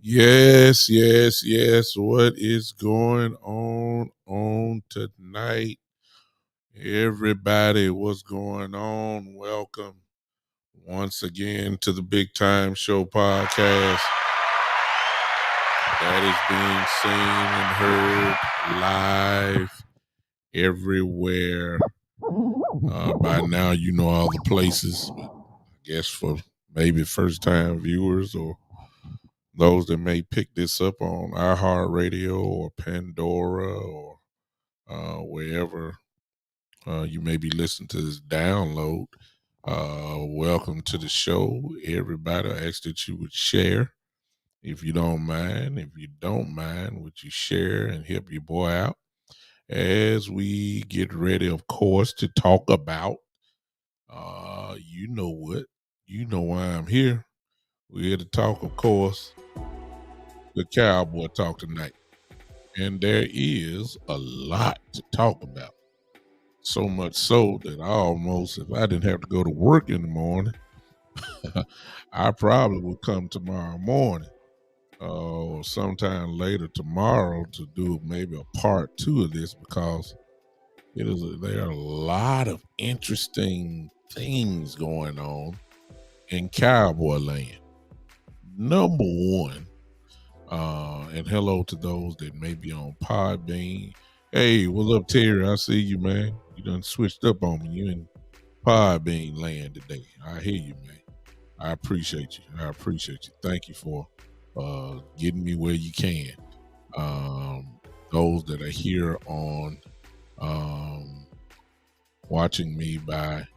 Yes, yes, yes. What is going on tonight? Everybody, what's going on? Welcome once again to the Big Time Show podcast that is being seen and heard live everywhere. By now, you know all the places. But I guess for maybe first time viewers or those that may pick this up on iHeartRadio or Pandora or wherever you may be listening to this download. Welcome to the show, everybody. I ask that you would share if you don't mind. If you don't mind, would you share and help your boy out as we get ready, of course, to talk about, you know what, you know why I'm here. We're here to talk, of course, the Cowboy talk tonight. And there is a lot to talk about. So much so that I almost, if I didn't have to go to work in the morning, I probably would come tomorrow morning or sometime later tomorrow to do maybe a part two of this because there are a lot of interesting things going on in Cowboy land. Number one, and hello to those that may be on Podbean. Hey, what's up, Terry? I see you, man. You done switched up on me. You in Podbean land today. I hear you, man. I appreciate you. I appreciate you. Thank you for getting me where you can. Those that are here on watching me by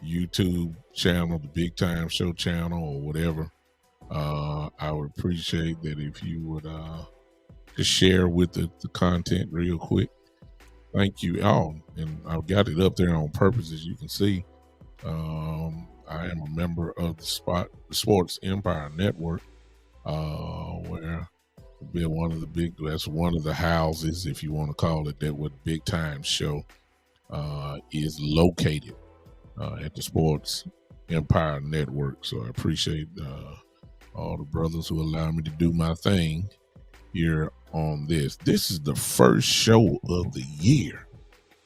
YouTube channel, the Big Time Show channel, or whatever, I would appreciate that if you would just share with the content real quick. Thank you all. And I've got it up there on purpose, as you can see. I am a member of the Sports Empire Network, where that's one of the houses, if you want to call it that, what Big Time Show is located at the Sports Empire Network. So I appreciate all the brothers who allow me to do my thing here on this. This is the first show of the year.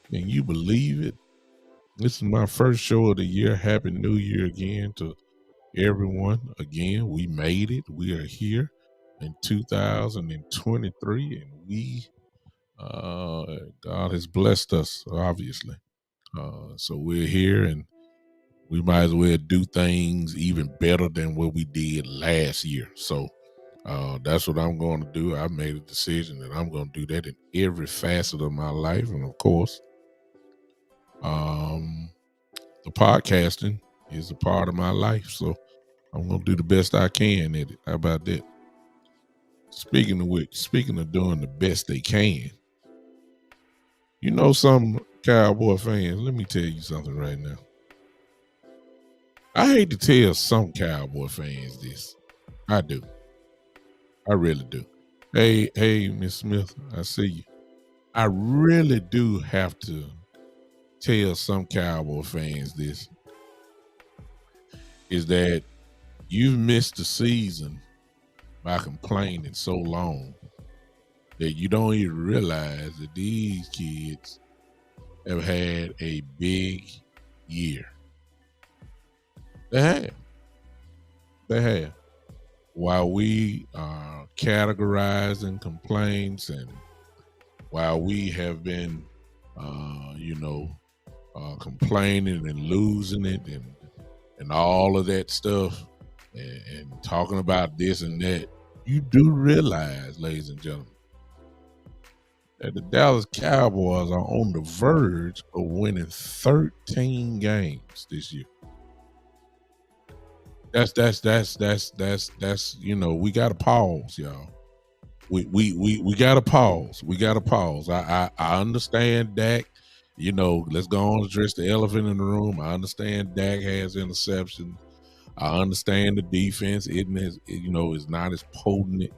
Can you believe it? This is my first show of the year. Happy New Year again to everyone. Again, we made it. We are here in 2023, and God has blessed us, obviously. So we're here, and we might as well do things even better than what we did last year. So that's what I'm going to do. I made a decision that I'm going to do that in every facet of my life, and of course, the podcasting is a part of my life. So I'm going to do the best I can at it. How about that? Speaking of doing the best they can, you know, some Cowboy fans, let me tell you something right now. I hate to tell some Cowboy fans this. I do. I really do. Hey, Miss Smith, I see you. I really do have to tell some Cowboy fans this, is that you've missed the season by complaining so long that you don't even realize that these kids have had a big year. They have. They have. While we are categorizing complaints and while we have been, complaining and losing it and all of that stuff and talking about this and that, you do realize, ladies and gentlemen, that the Dallas Cowboys are on the verge of winning 13 games this year. That's we gotta pause, y'all. We gotta pause. We gotta pause. I understand Dak. Let's go on and address the elephant in the room. I understand Dak has interceptions. I understand the defense is not as potent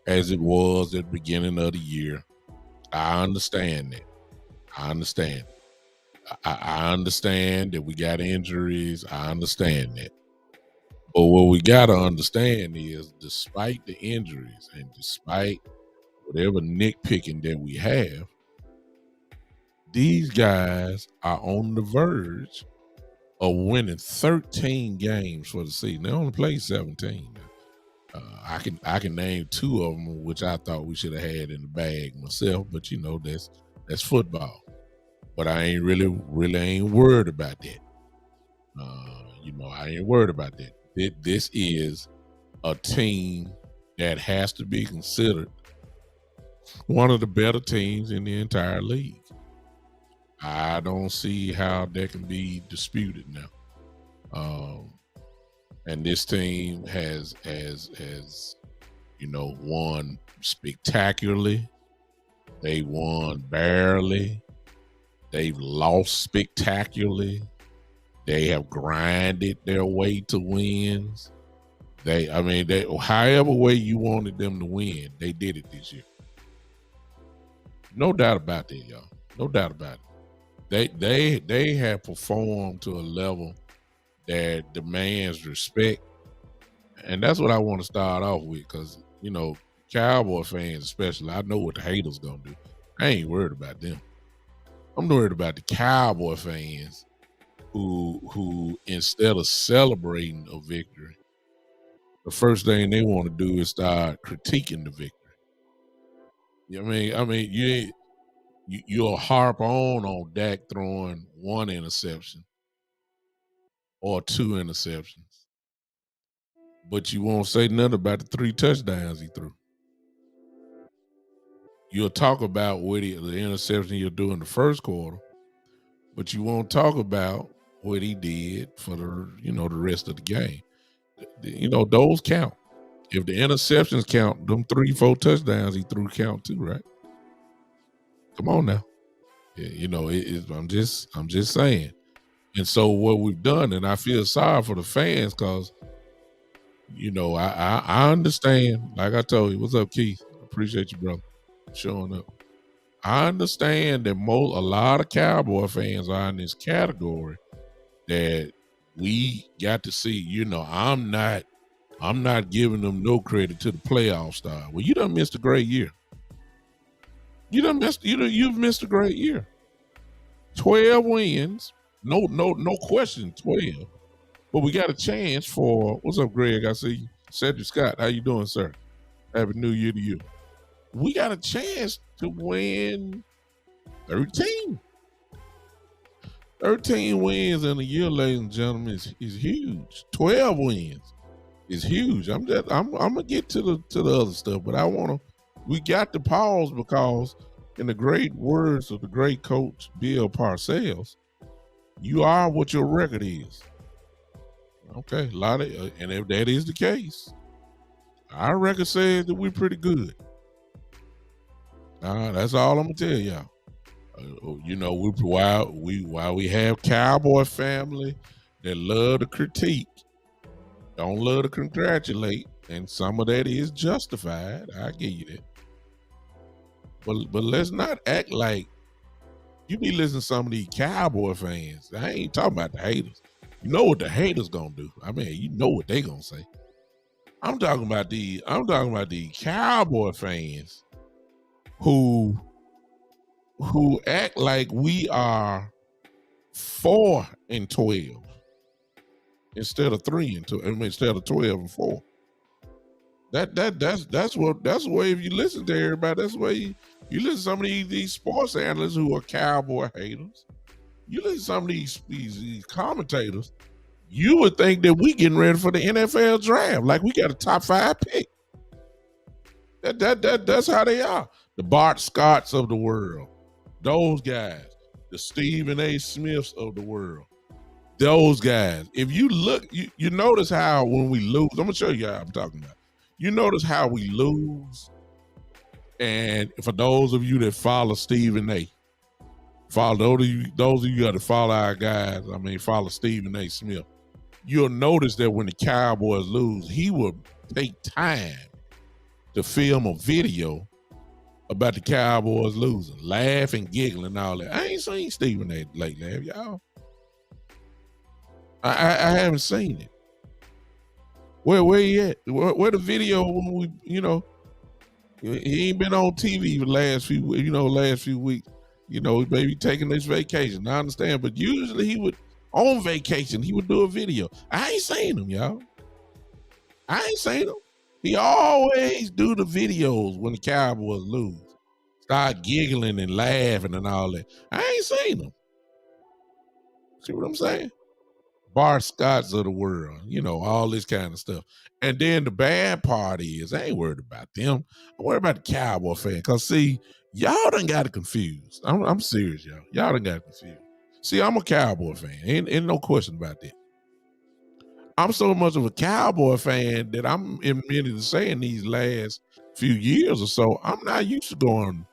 as it was at the beginning of the year. I understand that. I understand. I understand that we got injuries. I understand that. But what we got to understand is, despite the injuries and despite whatever nitpicking that we have, these guys are on the verge of winning 13 games for the season. They only played 17. I can name 2 of them, which I thought we should have had in the bag myself. But that's football. But I ain't really ain't worried about that. I ain't worried about that. This is a team that has to be considered one of the better teams in the entire league. I don't see how that can be disputed now. And this team has won spectacularly. They won barely. They've lost spectacularly. They have grinded their way to wins. However way you wanted them to win, they did it this year. No doubt about that, y'all. No doubt about it. They have performed to a level that demands respect, and that's what I want to start off with, because Cowboy fans especially, I know what the haters gonna do. I ain't worried about them. I'm worried about the Cowboy fans who instead of celebrating a victory, the first thing they want to do is start critiquing the victory. You'll harp on Dak throwing 1 interception or 2 interceptions, but you won't say nothing about the 3 touchdowns he threw. You'll talk about the interception you'll do in the first quarter, but you won't talk about what he did for the rest of the game. Those count. If the interceptions count, them 3-4 touchdowns he threw count too, right? Come on now. I'm just saying. And so what we've done, and I feel sorry for the fans, because I understand. Like I told you, what's up, Keith? Appreciate you, brother, showing up. I understand that a lot of Cowboy fans are in this category that we got to see. I'm not giving them no credit to the playoff style. Well, you done missed a great year. You've missed a great year. 12 wins, no question, 12. But we got a chance for, what's up, Greg? I see you. Cedric Scott, how you doing, sir? Happy New Year to you. We got a chance to win 13. 13 wins in a year, ladies and gentlemen, is huge. 12 wins is huge. I'm gonna get to the other stuff, but we got to pause, because in the great words of the great coach Bill Parcells, you are what your record is. Okay, and if that is the case, our record says that we're pretty good. That's all I'm gonna tell y'all. While we have Cowboy family that love to critique, don't love to congratulate, and some of that is justified. I give you that. But let's not act like you be listening to some of these Cowboy fans. I ain't talking about the haters. You know what the haters gonna do. You know what they gonna say. I'm talking about the Cowboy fans who act like we are 4-12 instead of 3-12. Instead of 12-4. That's the way. If you listen to everybody, that's the way you listen to some of these sports analysts who are Cowboy haters. You listen to some of these commentators, you would think that we getting ready for the NFL draft, like we got a top 5 pick. That's how they are. The Bart Scotts of the world, those guys, the Stephen A. Smiths of the world, those guys. If you look, you notice how when we lose, I'm gonna show you how I'm talking about. You notice how we lose, and for those of you that follow Stephen A., those of you that follow our guys, follow Stephen A. Smith, you'll notice that when the Cowboys lose, he will take time to film a video about the Cowboys losing, laugh and giggle and all that. I ain't seen Stephen A. lately, have y'all? I haven't seen it. Where he at? Where the video when we, he ain't been on TV the last few weeks. Maybe taking this vacation. I understand, but usually he would on vacation. He would do a video. I ain't seen him, y'all. I ain't seen him. He always do the videos when the Cowboys lose. Start giggling and laughing and all that. I ain't seen him. See what I'm saying? Bart Scotts of the world, all this kind of stuff. And then the bad part is, I ain't worried about them. I'm worried about the Cowboy fan. Because, see, y'all done got it confused. I'm serious, y'all. Y'all done got it confused. See, I'm a Cowboy fan. Ain't no question about that. I'm so much of a Cowboy fan that I'm admitted to saying these last few years or so, I'm not used to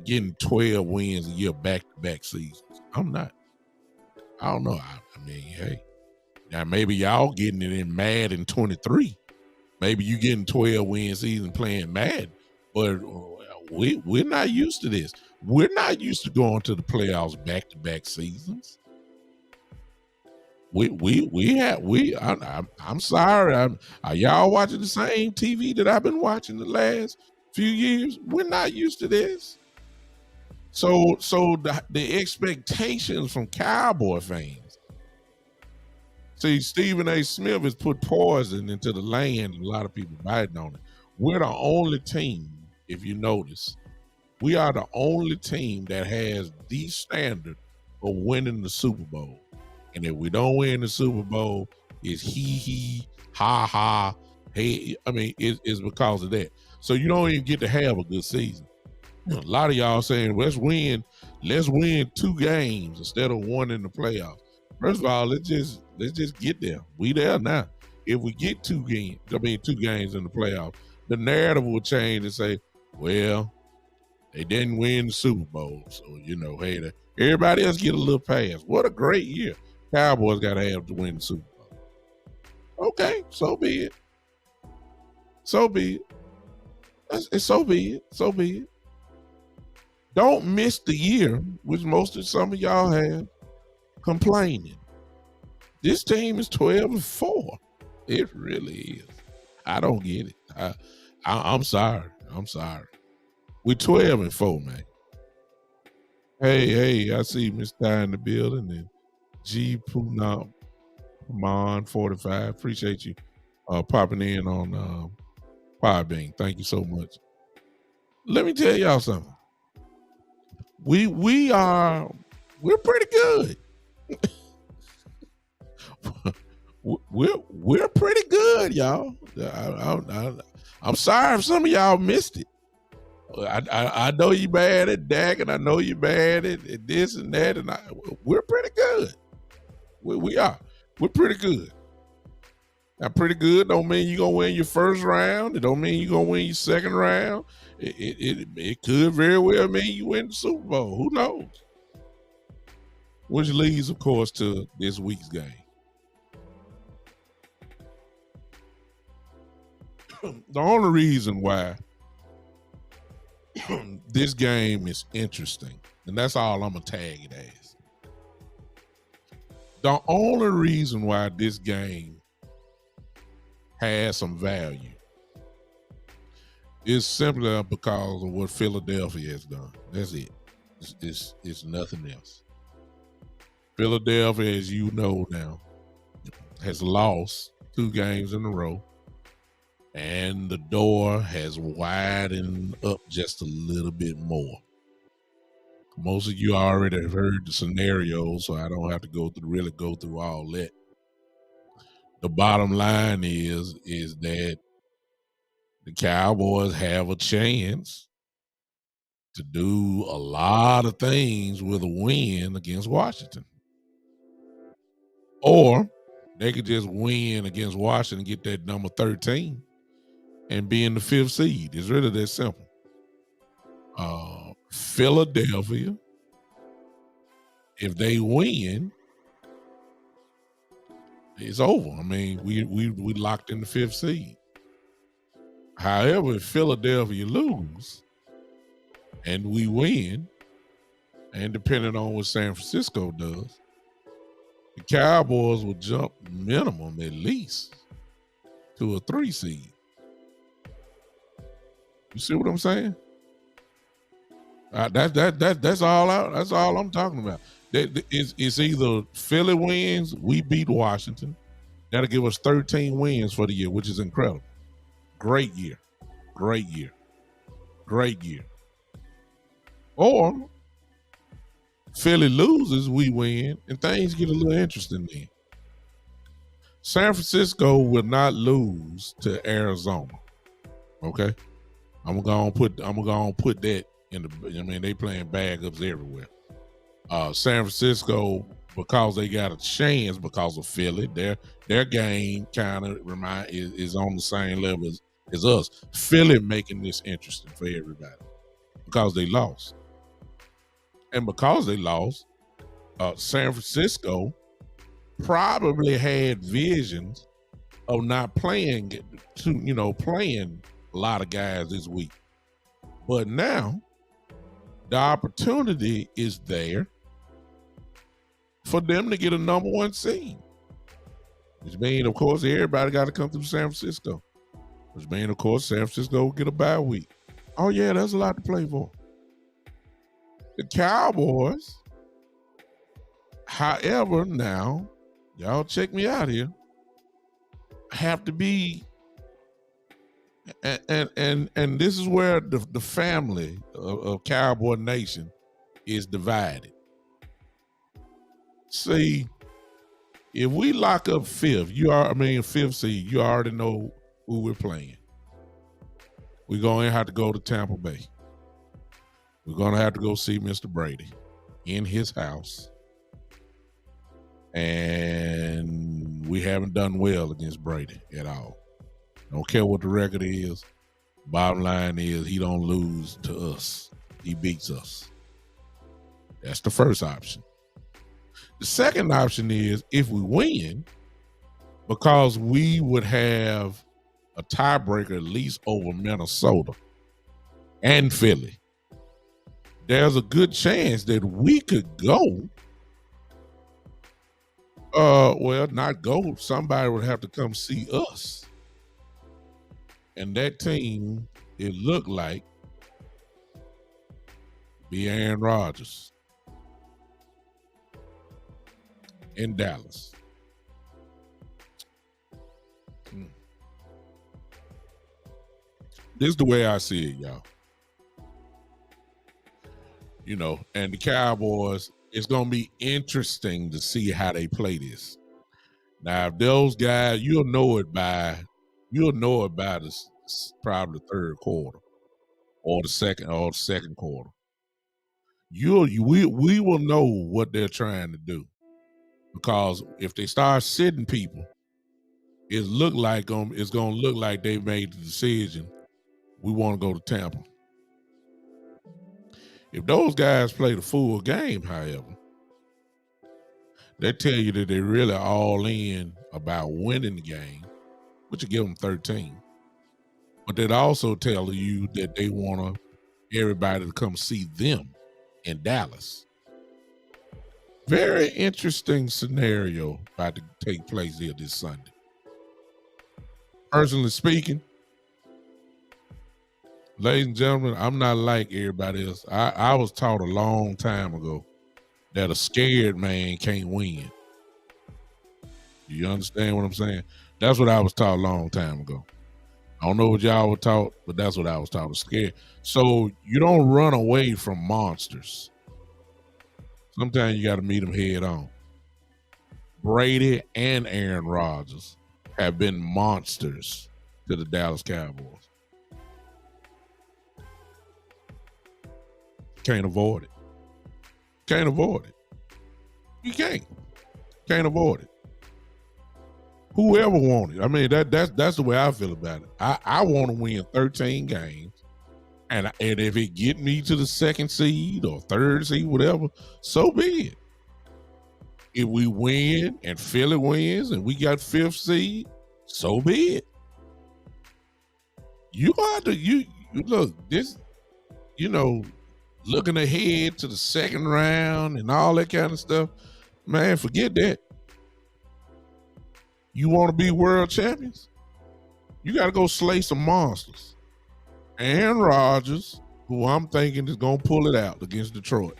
getting 12 wins a year back-to-back seasons. I'm not. I don't know. I mean, hey. Now, maybe y'all getting it in Madden 23. Maybe you getting 12 win season playing Madden. But we're not used to this. We're not used to going to the playoffs back-to-back seasons. I'm sorry. Are y'all watching the same TV that I've been watching the last few years? We're not used to this. So the expectations from Cowboy fans. See, Stephen A. Smith has put poison into the land, and a lot of people biting on it. We're the only team, if you notice, we are the only team that has the standard for winning the Super Bowl. And if we don't win the Super Bowl, it's he, ha, ha, hey. I mean, it's because of that. So you don't even get to have a good season. A lot of y'all saying, let's win 2 games instead of one in the playoffs. First of all, let's just get there. We there now. If we get 2 games in the playoffs, the narrative will change and say, well, they didn't win the Super Bowl. So, hey, everybody else get a little pass. What a great year. Cowboys got to have to win the Super Bowl. Okay, so be it. So be it. So be it. Don't miss the year, which some of y'all have, complaining. This team is 12-4. It really is. I don't get it. I'm sorry. We're 12-4, man. Hey, I see Miss Ty in the building and G Puna Mon 45. Appreciate you popping in on Podbean. Thank you so much. Let me tell y'all something. We're pretty good. we're pretty good, y'all. I'm sorry if some of y'all missed it. I know you bad at Dak, and I know you bad at this and that, and we're pretty good. We are. We're pretty good. Now, pretty good don't mean you're gonna win your first round. It don't mean you're gonna win your second round. It could very well mean you win the Super Bowl. Who knows? Which leads, of course, to this week's game. The only reason why this game is interesting, and that's all I'm going to tag it as. The only reason why this game has some value is simply because of what Philadelphia has done. That's it. It's nothing else. Philadelphia, as you know now, has lost 2 games in a row. And the door has widened up just a little bit more. Most of you already have heard the scenario, so I don't have to go through all that. The bottom line is that the Cowboys have a chance to do a lot of things with a win against Washington. Or they could just win against Washington and get that number 13 and be in the 5th seed. It's really that simple. Philadelphia, if they win, it's over. I mean, we locked in the 5th seed. However, if Philadelphia lose and we win, and depending on what San Francisco does, the Cowboys will jump minimum at least to a 3 seed. You see what I'm saying? That's all. That's all I'm talking about. It's either Philly wins, we beat Washington. That'll give us 13 wins for the year, which is incredible. Great year, great year, great year. Or Philly loses, we win, and things get a little interesting then. San Francisco will not lose to Arizona. Okay, I'm gonna put that in the. I mean, they playing bag ups everywhere. San Francisco, because they got a chance because of Philly, their game kind of is on the same level as us. Philly making this interesting for everybody because they lost, and because they lost, San Francisco probably had visions of not playing playing a lot of guys this week, but now the opportunity is there for them to get a number 1 seed, which means, of course, everybody got to come through San Francisco, which means, of course, San Francisco will get a bye week. Oh yeah, there's a lot to play for. The Cowboys, however, now y'all check me out here, have to be, and this is where the family of Cowboy Nation is divided. See, if we lock up fifth seed, you already know who we're playing. We're going to have to go to Tampa Bay. We're going to have to go see Mr. Brady in his house. And we haven't done well against Brady at all. Don't care what the record is. Bottom line is he don't lose to us. He beats us. That's the first option. The second option is if we win, because we would have a tiebreaker at least over Minnesota and Philly, there's a good chance that we could go. Not go. Somebody would have to come see us. And that team, it looked like, be Aaron Rodgers in Dallas. This is the way I see it, y'all. And the Cowboys, it's going to be interesting to see how they play this. Now, if those guys, you'll know it by this probably the third quarter or the second quarter. We will know what they're trying to do, because if they start sitting people, it's gonna look like they made the decision. We want to go to Tampa. If those guys play the full game, however, they tell you that they're really all in about winning the game, which will give them 13. But they'd also tell you that they want everybody to come see them in Dallas. Very interesting scenario about to take place here this Sunday. Personally speaking, ladies and gentlemen, I'm not like everybody else. I was taught a long time ago that a scared man can't win. Do you understand what I'm saying? That's what I was taught a long time ago. I don't know what y'all were taught, but that's what I was taught. Scared. So you don't run away from monsters. Sometimes you got to meet them head on. Brady and Aaron Rodgers have been monsters to the Dallas Cowboys. Can't avoid it. Can't avoid it. You can't. Can't avoid it. Whoever won it. I mean, that's the way I feel about it. I want to win 13 games. And if it get me to the second seed or third seed, whatever, so be it. If we win and Philly wins and we got fifth seed, so be it. You got to you look this, looking ahead to the second round and all that kind of stuff. Man, forget that. You want to be world champions? You got to go slay some monsters. Aaron Rodgers, who I'm thinking is going to pull it out against Detroit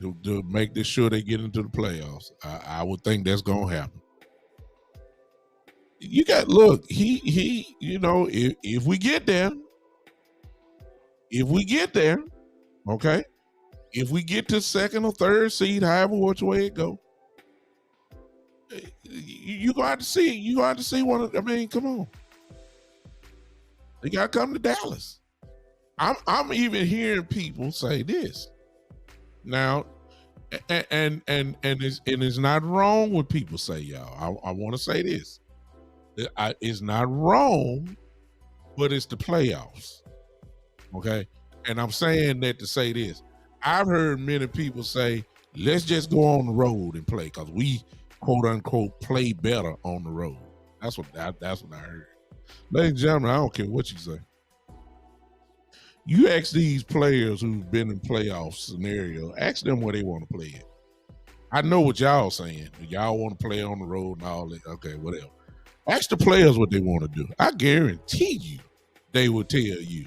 to make this sure they get into the playoffs. I would think that's going to happen. You got look. He. You know, if we get there, okay. If we get to second or third seed, however which way it go, you gonna have to see. You gonna have to see one of. I mean, come on. They gotta come to Dallas. I'm even hearing people say this now, and it's not wrong what people say, y'all. I want to say this. It's not wrong, but it's the playoffs. Okay. And I'm saying that to say this. I've heard many people say, let's just go on the road and play because we, quote unquote, play better on the road. That's what I heard. Ladies and gentlemen, I don't care what you say. You ask these players who've been in playoff scenario, ask them where they want to play it. I know what y'all saying. Y'all want to play on the road and all that. Okay, whatever. Ask the players what they want to do. I guarantee you they will tell you.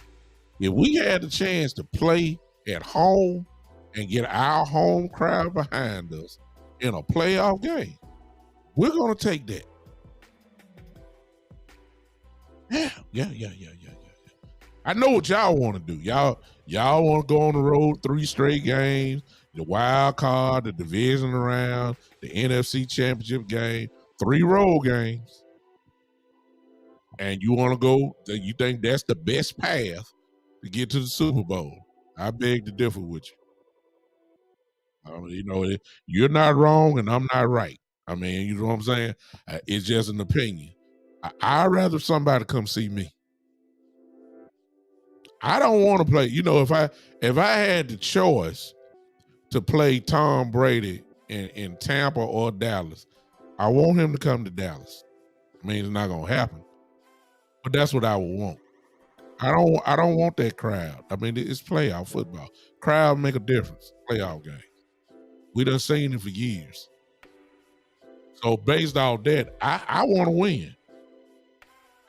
If we had the chance to play at home and get our home crowd behind us in a playoff game, we're going to take that. Yeah. I know what y'all want to do. Y'all want to go on the road 3 straight games, the wild card, the division round, the NFC championship game, 3 road games. And you want to go, you think that's the best path to get to the Super Bowl. I beg to differ with you. You know, you're not wrong and I'm not right. I mean, you know what I'm saying? It's just an opinion. I'd rather somebody come see me. I don't want to play. You know, if I had the choice to play Tom Brady in Tampa or Dallas, I want him to come to Dallas. I mean, it's not gonna happen, but that's what I would want. I don't want that crowd. I mean, it's playoff football. Crowd make a difference. Playoff game. We done seen it for years. So based off that, I want to win.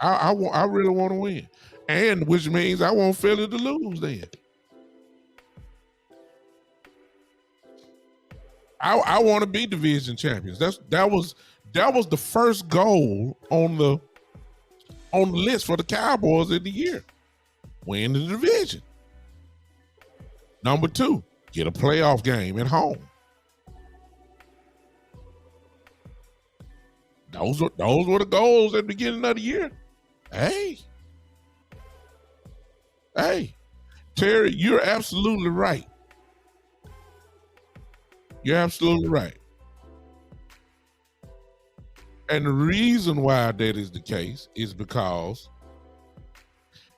I really want to win, and which means I want Philly to lose. Then I want to be division champions. That was the first goal on the list for the Cowboys in the year. Win the division. Number 2, get a playoff game at home. Those were the goals at the beginning of the year. Hey, Terry, you're absolutely right. You're absolutely right. And the reason why that is the case is because,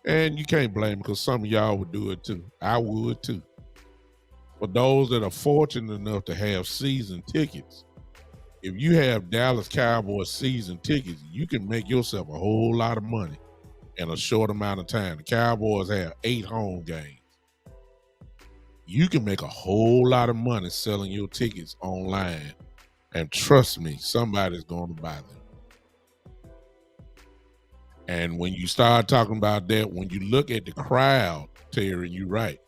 and you can't blame because some of y'all would do it too. I would too. For those that are fortunate enough to have season tickets, if you have Dallas Cowboys season tickets, you can make yourself a whole lot of money in a short amount of time. The Cowboys have 8 home games. You can make a whole lot of money selling your tickets online. And trust me, somebody's going to buy them. And when you start talking about that, when you look at the crowd, Terry, and you're right.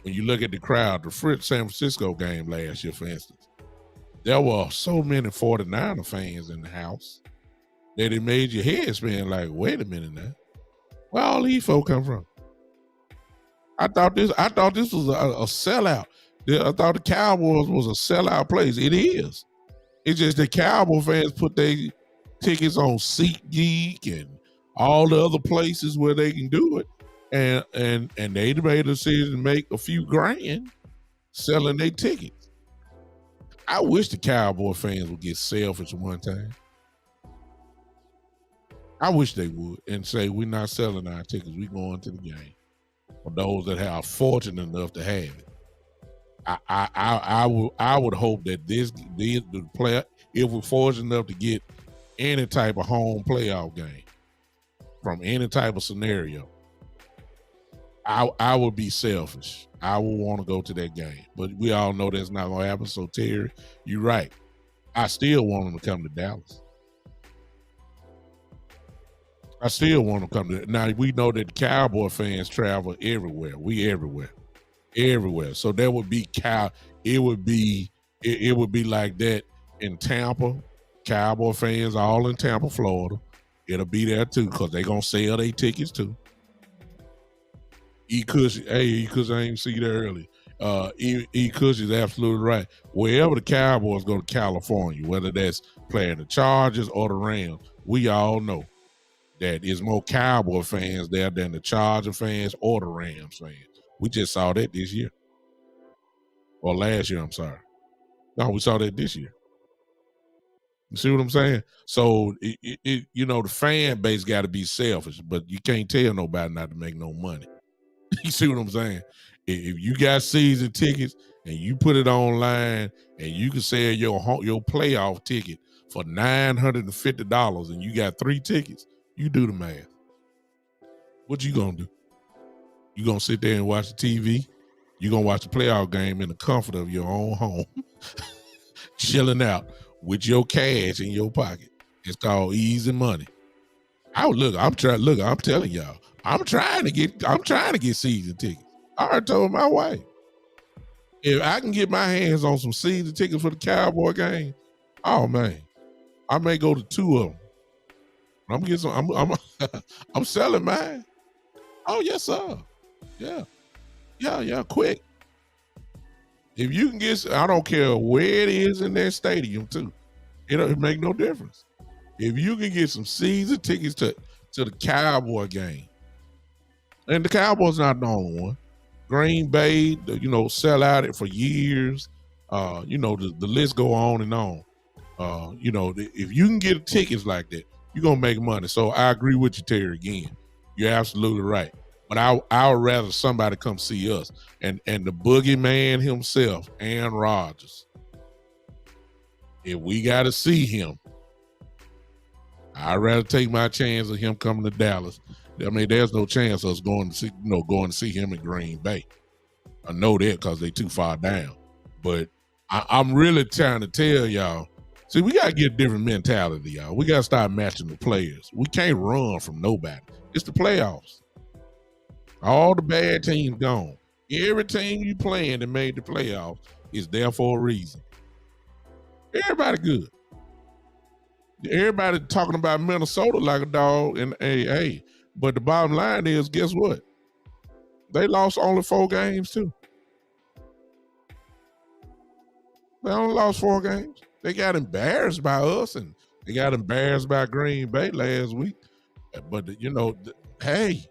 When you look at the crowd, the San Francisco game last year, for instance, there were so many 49er fans in the house that it made your head spin like, wait a minute now. Where all these folk come from? I thought this was a sellout. I thought the Cowboys was a sellout place. It is. It's just the Cowboy fans put their tickets on SeatGeek and all the other places where they can do it. And they made a decision to make a few grand selling their tickets. I wish the Cowboy fans would get selfish one time. I wish they would and say, we're not selling our tickets. We're going to the game. For those that are fortunate enough to have it. I would hope that the player, if we're fortunate enough to get any type of home playoff game from any type of scenario, I would be selfish. I would want to go to that game, but we all know that's not going to happen. So Terry, you're right. I still want them to come to Dallas. I still want to come to. Now we know that Cowboy fans travel everywhere. We everywhere. So that would be cow. It would be it would be like that in Tampa. Cowboy fans all in Tampa, Florida. It'll be there too because they gonna sell their tickets too. E. Cush, I ain't see that early. E. Cush is absolutely right. Wherever the Cowboys go to California, whether that's playing the Chargers or the Rams, we all know that is more Cowboy fans there than the Charger fans or the Rams fans. We just saw that this year or last year. I'm sorry. No, we saw that this year. You see what I'm saying? So the fan base got to be selfish, but you can't tell nobody not to make no money. You see what I'm saying? If you got season tickets and you put it online and you can sell your playoff ticket for $950 and you got 3 tickets, you do the math. What you gonna do? You gonna sit there and watch the TV? You gonna watch the playoff game in the comfort of your own home, chilling out with your cash in your pocket. It's called easy money. I'm telling y'all, I'm trying to get season tickets. I already told my wife, if I can get my hands on some season tickets for the Cowboy game, oh man, I may go to 2 of them. I'm getting some. I'm selling mine. Oh yes, sir. Yeah. Quick. If you can get, I don't care where it is in that stadium too. It make no difference. If you can get some season tickets to the Cowboy game, and the Cowboys not the only one. Green Bay, sell out it for years. The list go on and on. If you can get tickets like that, you're gonna make money. So I agree with you, Terry. Again, you're absolutely right. But I would rather somebody come see us and the boogeyman himself, Aaron Rodgers. If we got to see him, I'd rather take my chance of him coming to Dallas. I mean, there's no chance of us going to see him in Green Bay. I know that because they too far down. But I'm really trying to tell y'all. See, we got to get a different mentality, y'all. We got to start matching the players. We can't run from nobody. It's the playoffs. All the bad teams gone. Every team you playing that made the playoffs is there for a reason. Everybody good. Everybody talking about Minnesota like a dog, and hey, but the bottom line is, guess what? They lost only 4 games too. They only lost 4 games. They got embarrassed by us, and they got embarrassed by Green Bay last week. But hey,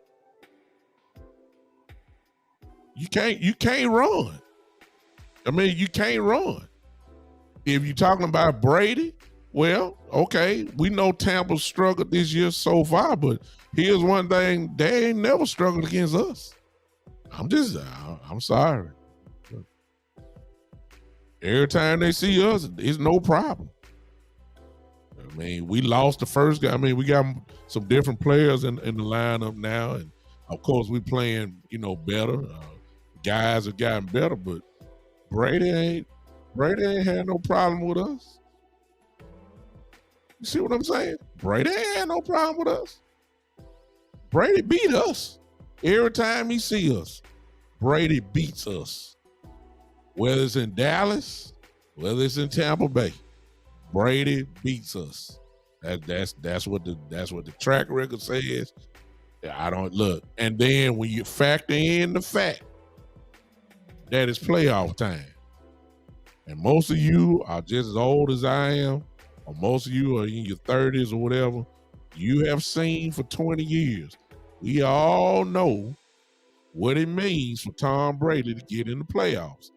you can't run. I mean, you can't run. If you're talking about Brady, well, okay, we know Tampa struggled this year so far, but here's one thing: they ain't never struggled against us. I'm sorry. Every time they see us, it's no problem. I mean, we lost the first game. I mean, we got some different players in the lineup now, and of course, we playing better. Guys have gotten better, but Brady ain't had no problem with us. You see what I'm saying? Brady ain't had no problem with us. Brady beat us. Every time he see us, Brady beats us. Whether it's in Dallas, whether it's in Tampa Bay, Brady beats us. That's what the track record says. I don't look. And then when you factor in the fact that it's playoff time, and most of you are just as old as I am, or most of you are in your 30s or whatever, you have seen for 20 years. We all know what it means for Tom Brady to get in the playoffs.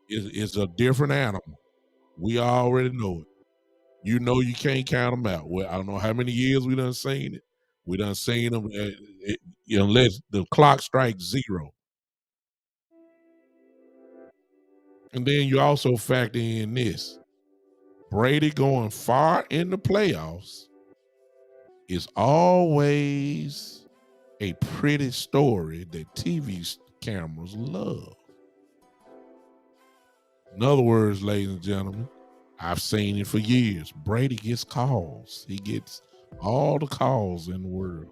It's a different animal. We already know it. You know you can't count them out. Well, I don't know how many years we done seen it. We done seen them unless the clock strikes 0. And then you also factor in this. Brady going far in the playoffs is always a pretty story that TV cameras love. In other words, ladies and gentlemen, I've seen it for years. Brady gets calls. He gets All the calls in the world.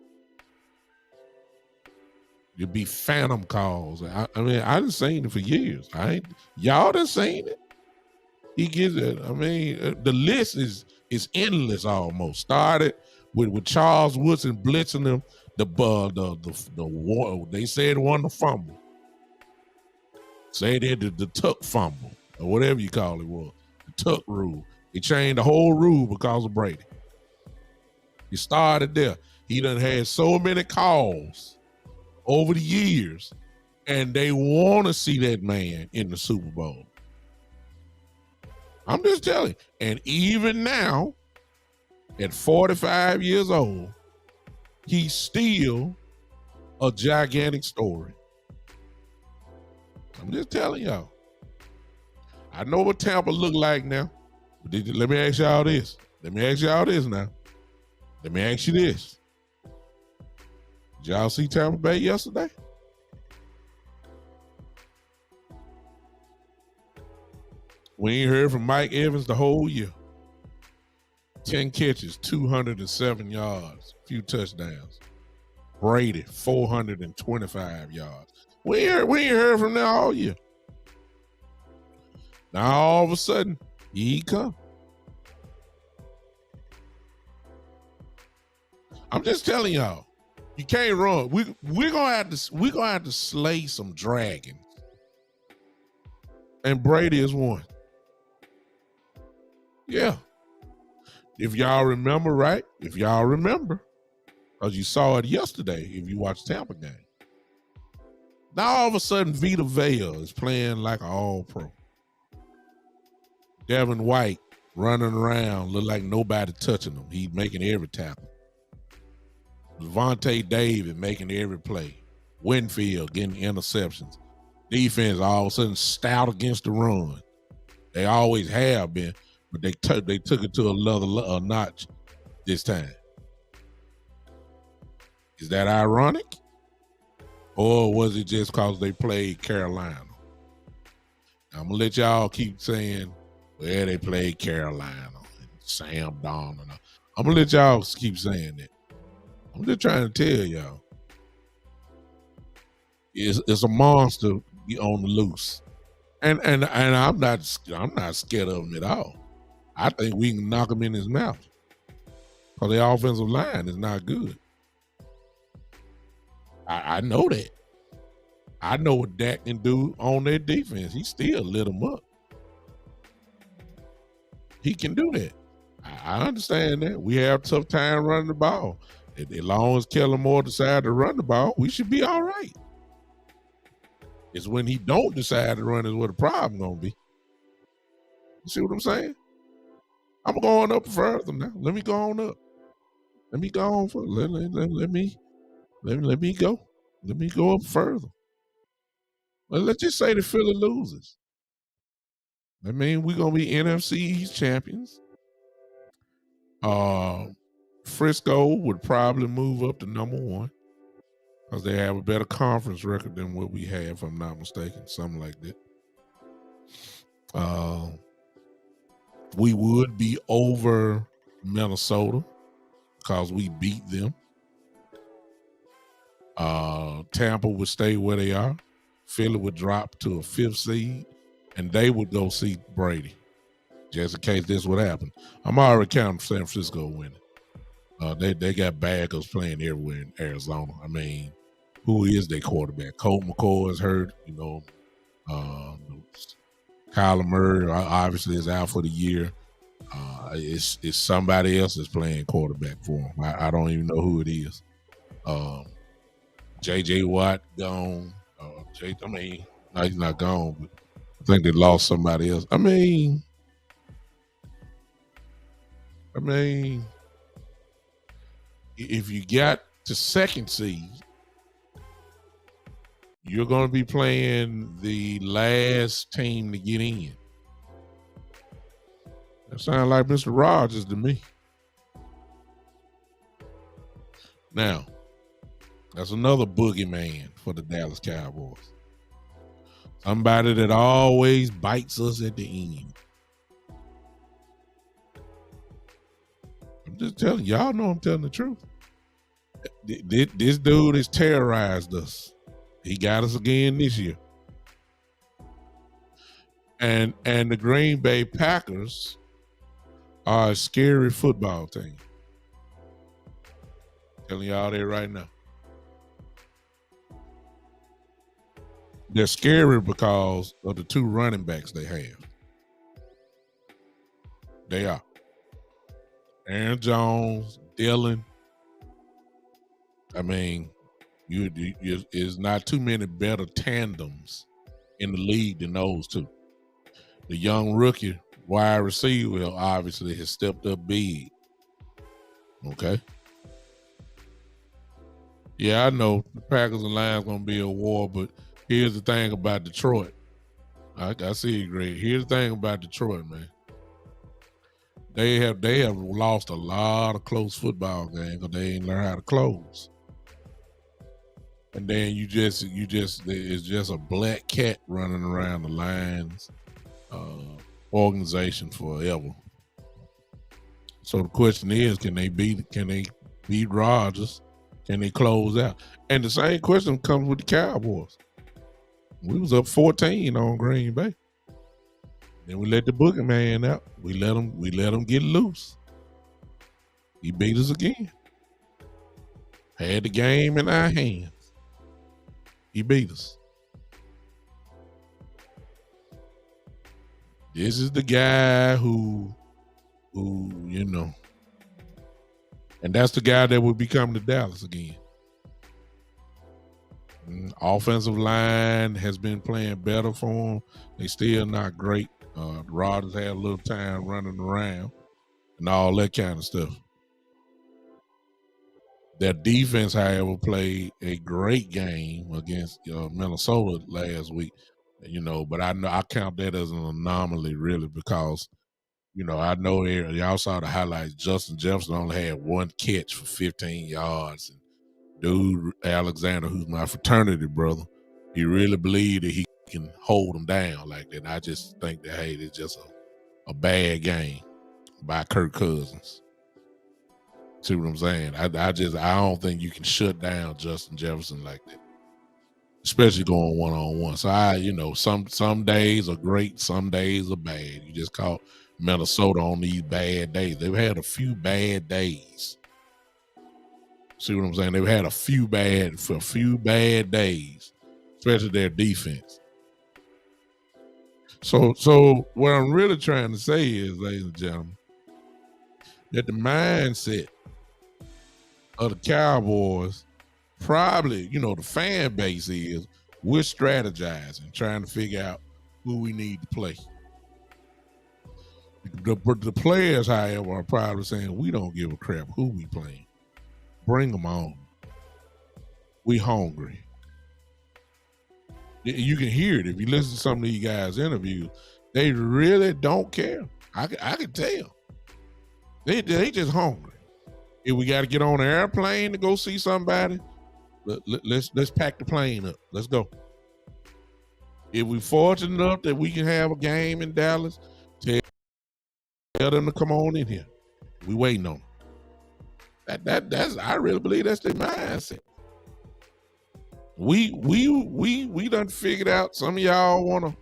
It'd be phantom calls. I mean, I done seen it for years. Y'all done seen it. He gets it. I mean, the list is endless almost. Started with Charles Woodson blitzing them. They said won the fumble. Say they did the tuck fumble or whatever you call it was. The tuck rule. He changed the whole rule because of Brady. He started there. He done had so many calls over the years, and they want to see that man in the Super Bowl. I'm just telling you. And even now, at 45 years old, he's still a gigantic story. I'm just telling y'all. I know what Tampa look like now. But let me ask y'all this. Let me ask y'all this now. Let me ask you this. Did y'all see Tampa Bay yesterday? We ain't heard from Mike Evans the whole year. 10 catches, 207 yards, a few touchdowns. Brady, 425 yards. We ain't heard from them all year. Now all of a sudden, he come. I'm just telling y'all, you can't run. We're gonna have to slay some dragons. And Brady is one. Yeah. If y'all remember, right? If y'all remember, because you saw it yesterday if you watched Tampa game. Now all of a sudden, Vita Vea is playing like an all-pro. Devin White running around, look like nobody touching him. He's making every tackle. Devontae Davis making every play. Winfield getting interceptions. Defense all of a sudden stout against the run. They always have been, but they took it to another notch this time. Is that ironic? Or was it just because they played Carolina? I'm going to let y'all keep saying, well, they played Carolina and Sam Darnold. I'm going to let y'all keep saying that. I'm just trying to tell y'all. It's a monster on the loose. And I'm not scared of him at all. I think we can knock him in his mouth. Because the offensive line is not good. I know that. I know what Dak can do on their defense. He still lit them up. He can do that. I understand that. We have a tough time running the ball. As long as Kellen Moore decides to run the ball, we should be all right. It's when he don't decide to run is where the problem gonna be. You see what I'm saying? I'm going up further now. Let me go on up. Let me go on for let me go. Let me go up further. Well, let's just say the Philly loses. I mean, we're gonna be NFC East champions. Frisco would probably move up to number one because they have a better conference record than what we have, if I'm not mistaken, something like that. We would be over Minnesota because we beat them. Tampa would stay where they are. Philly would drop to a 5th seed, and they would go see Brady, just in case this would happen. I'm already counting San Francisco winning. They got baggers playing everywhere in Arizona. I mean, who is their quarterback? Colt McCoy is hurt. You know, Kyler Murray obviously is out for the year. It's somebody else is playing quarterback for him. I don't even know who it is. J.J. Watt gone. No, he's not gone, but I think they lost somebody else. I mean, if you got to 2nd seed, you're going to be playing the last team to get in. That sounds like Mr. Rogers to me. Now, that's another boogeyman for the Dallas Cowboys. Somebody that always bites us at the end. I'm just telling y'all know I'm telling the truth. This dude has terrorized us. He got us again this year. And the Green Bay Packers are a scary football team. Telling y'all that right now. They're scary because of the two running backs they have. They are. Aaron Jones, Dylan. I mean, there's not too many better tandems in the league than those two. The young rookie wide receiver obviously has stepped up big. Okay. Yeah, I know the Packers and Lions gonna be a war, but here's the thing about Detroit. I see you, Greg. Here's the thing about Detroit, man. They have lost a lot of close football games because they ain't learned how to close. And then it's just a black cat running around the Lions organization forever. So the question is, can they beat Rodgers? Can they close out? And the same question comes with the Cowboys. We was up 14 on Green Bay. Then we let the boogeyman out. We let him get loose. He beat us again. Had the game in our hands. He beat us. This is the guy who and that's the guy that will be coming to Dallas again. Offensive line has been playing better for them. They still not great. Rodgers had a little time running around and all that kind of stuff. Their defense, however, played a great game against Minnesota last week. But I count that as an anomaly, really, because I know y'all saw the highlights. Justin Jefferson only had one catch for 15 yards. And dude, Alexander, who's my fraternity brother, he really believed that he can hold them down like that. And I just think that, hey, it's just a bad game by Kirk Cousins. See what I'm saying? I don't think you can shut down Justin Jefferson like that, especially going one-on-one. So some days are great, some days are bad. You just caught Minnesota on these bad days. They've had a few bad days. See what I'm saying? They've had a few bad days, especially their defense. So what I'm really trying to say is, ladies and gentlemen, that the mindset of the Cowboys, probably, the fan base is, we're strategizing, trying to figure out who we need to play. The players, however, are probably saying, we don't give a crap who we playing. Bring them on. We hungry. You can hear it if you listen to some of these guys' interviews. They really don't care. I can tell. They just hungry. If we got to get on an airplane to go see somebody, let's pack the plane up. Let's go. If we fortunate enough that we can have a game in Dallas, tell them to come on in here. We waiting on them. That's I really believe that's their mindset. We done figured out. Some of y'all wanna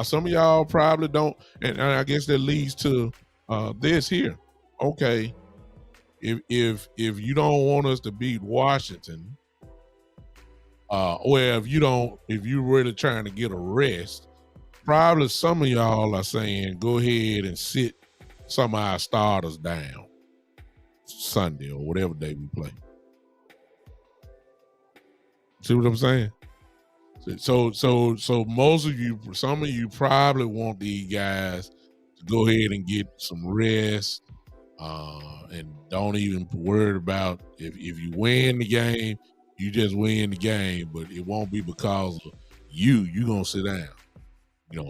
some of y'all probably don't, and I guess that leads to this here. Okay. If you don't want us to beat Washington, or if you're really trying to get a rest, probably some of y'all are saying go ahead and sit some of our starters down Sunday or whatever day we play. See what I'm saying? So most of you, some of you probably want these guys to go ahead and get some rest. And don't even worry about if you win the game, you just win the game, but it won't be because of you gonna sit down.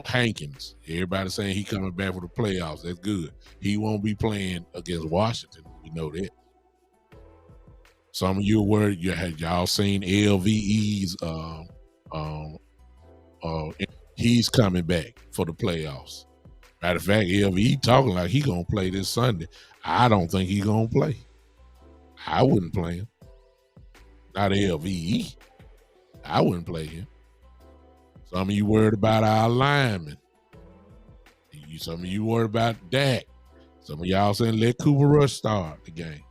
Hankins, everybody saying he coming back for the playoffs. That's good. He won't be playing against Washington. We know that. Some of you are worried. Y'all seen LVE's he's coming back for the playoffs. Matter of fact, LV talking like he gonna play this Sunday. I don't think he gonna play. I wouldn't play him. Not LVE. I wouldn't play him. Some of you worried about our linemen. Some of you worried about Dak. Some of y'all saying let Cooper Rush start the game.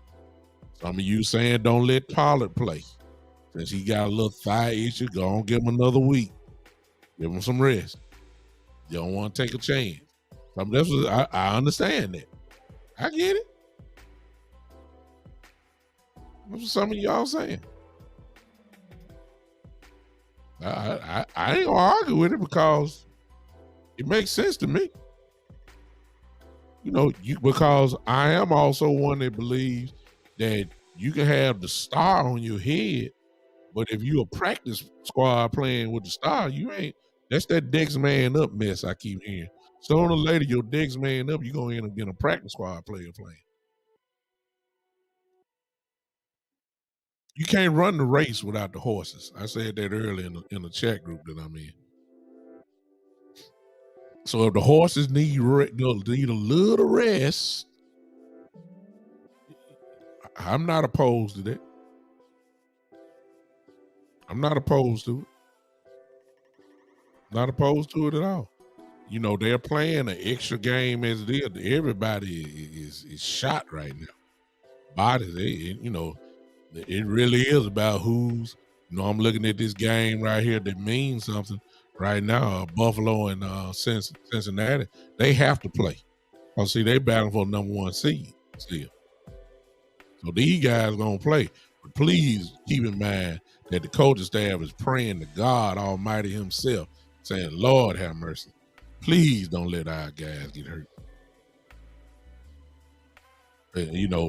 Some of you saying don't let Pollard play. Since he got a little thigh issue, go on, give him another week. Give him some rest. You don't want to take a chance. I understand that. I get it. That's what some of y'all saying. I ain't gonna argue with it because it makes sense to me. Because I am also one that believes that you can have the star on your head, but if you a practice squad playing with the star, you ain't. That's that Dex man up mess I keep hearing. Sooner or later, your Dex man up, you're gonna end up getting a practice squad player playing. You can't run the race without the horses. I said that earlier in the chat group that I'm in. So if the horses need a little rest, I'm not opposed to that. I'm not opposed to it. Not opposed to it at all. They're playing an extra game as it is. Everybody is shot right now. Bodies, it really is about who's. I'm looking at this game right here that means something right now. Buffalo and Cincinnati, they have to play. See, they battling for the number one seed still. So these guys gonna play. But please keep in mind that the coaching staff is praying to God Almighty Himself, saying, "Lord, have mercy. Please don't let our guys get hurt."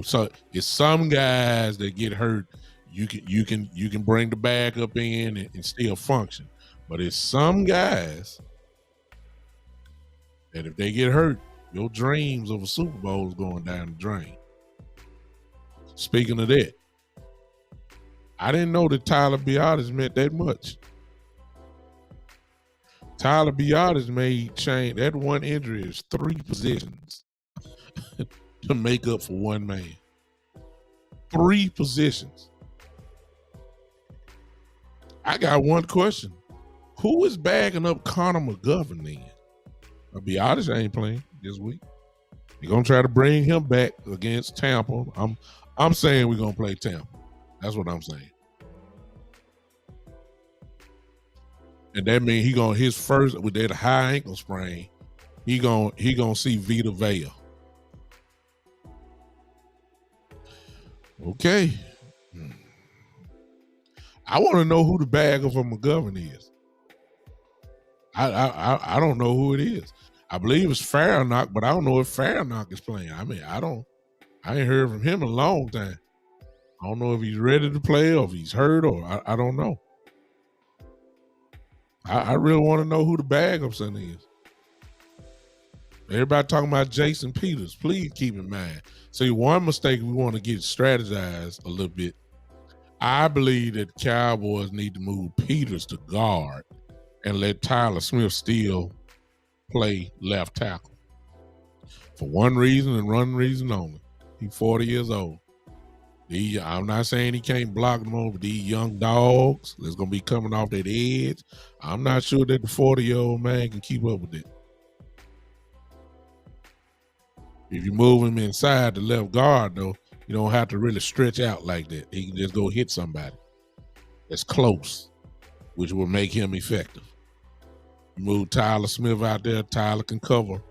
So it's some guys that get hurt. You can bring the backup in and still function, but it's some guys that if they get hurt, your dreams of a Super Bowl is going down the drain. Speaking of that, I didn't know that Tyler Biadasz meant that much. Tyler Biadasz made change. That one injury is 3 positions to make up for one man. 3 positions. I got one question. Who is backing up Connor McGovern then? Biadasz ain't playing this week. You're gonna try to bring him back against Tampa. I'm saying we're gonna play Tampa. That's what I'm saying. And that means he gonna his first with that high ankle sprain. He gonna see Vita Vea. Okay. I want to know who the bagger for McGovern is. I don't know who it is. I believe it's Farrakhan, but I don't know if Farrakhan is playing. I ain't heard from him in a long time. I don't know if he's ready to play or if he's hurt or I don't know. I really want to know who the backup son is. Everybody talking about Jason Peters. Please keep in mind. See, one mistake we want to get strategized a little bit. I believe that the Cowboys need to move Peters to guard and let Tyler Smith still play left tackle. For one reason and one reason only. He's 40 years old. I'm not saying he can't block them over. These young dogs that's going to be coming off that edge. I'm not sure that the 40-year-old man can keep up with it. If you move him inside the left guard, though, you don't have to really stretch out like that. He can just go hit somebody that's close, which will make him effective. You move Tyler Smith out there, Tyler can cover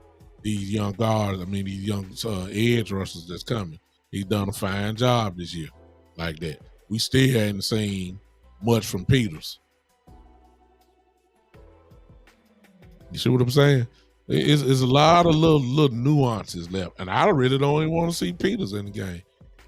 these young guards. These young edge rushers that's coming. He's done a fine job this year like that. We still hadn't seen much from Peters. You see what I'm saying? It's a lot of little nuances left. And I really don't even want to see Peters in the game.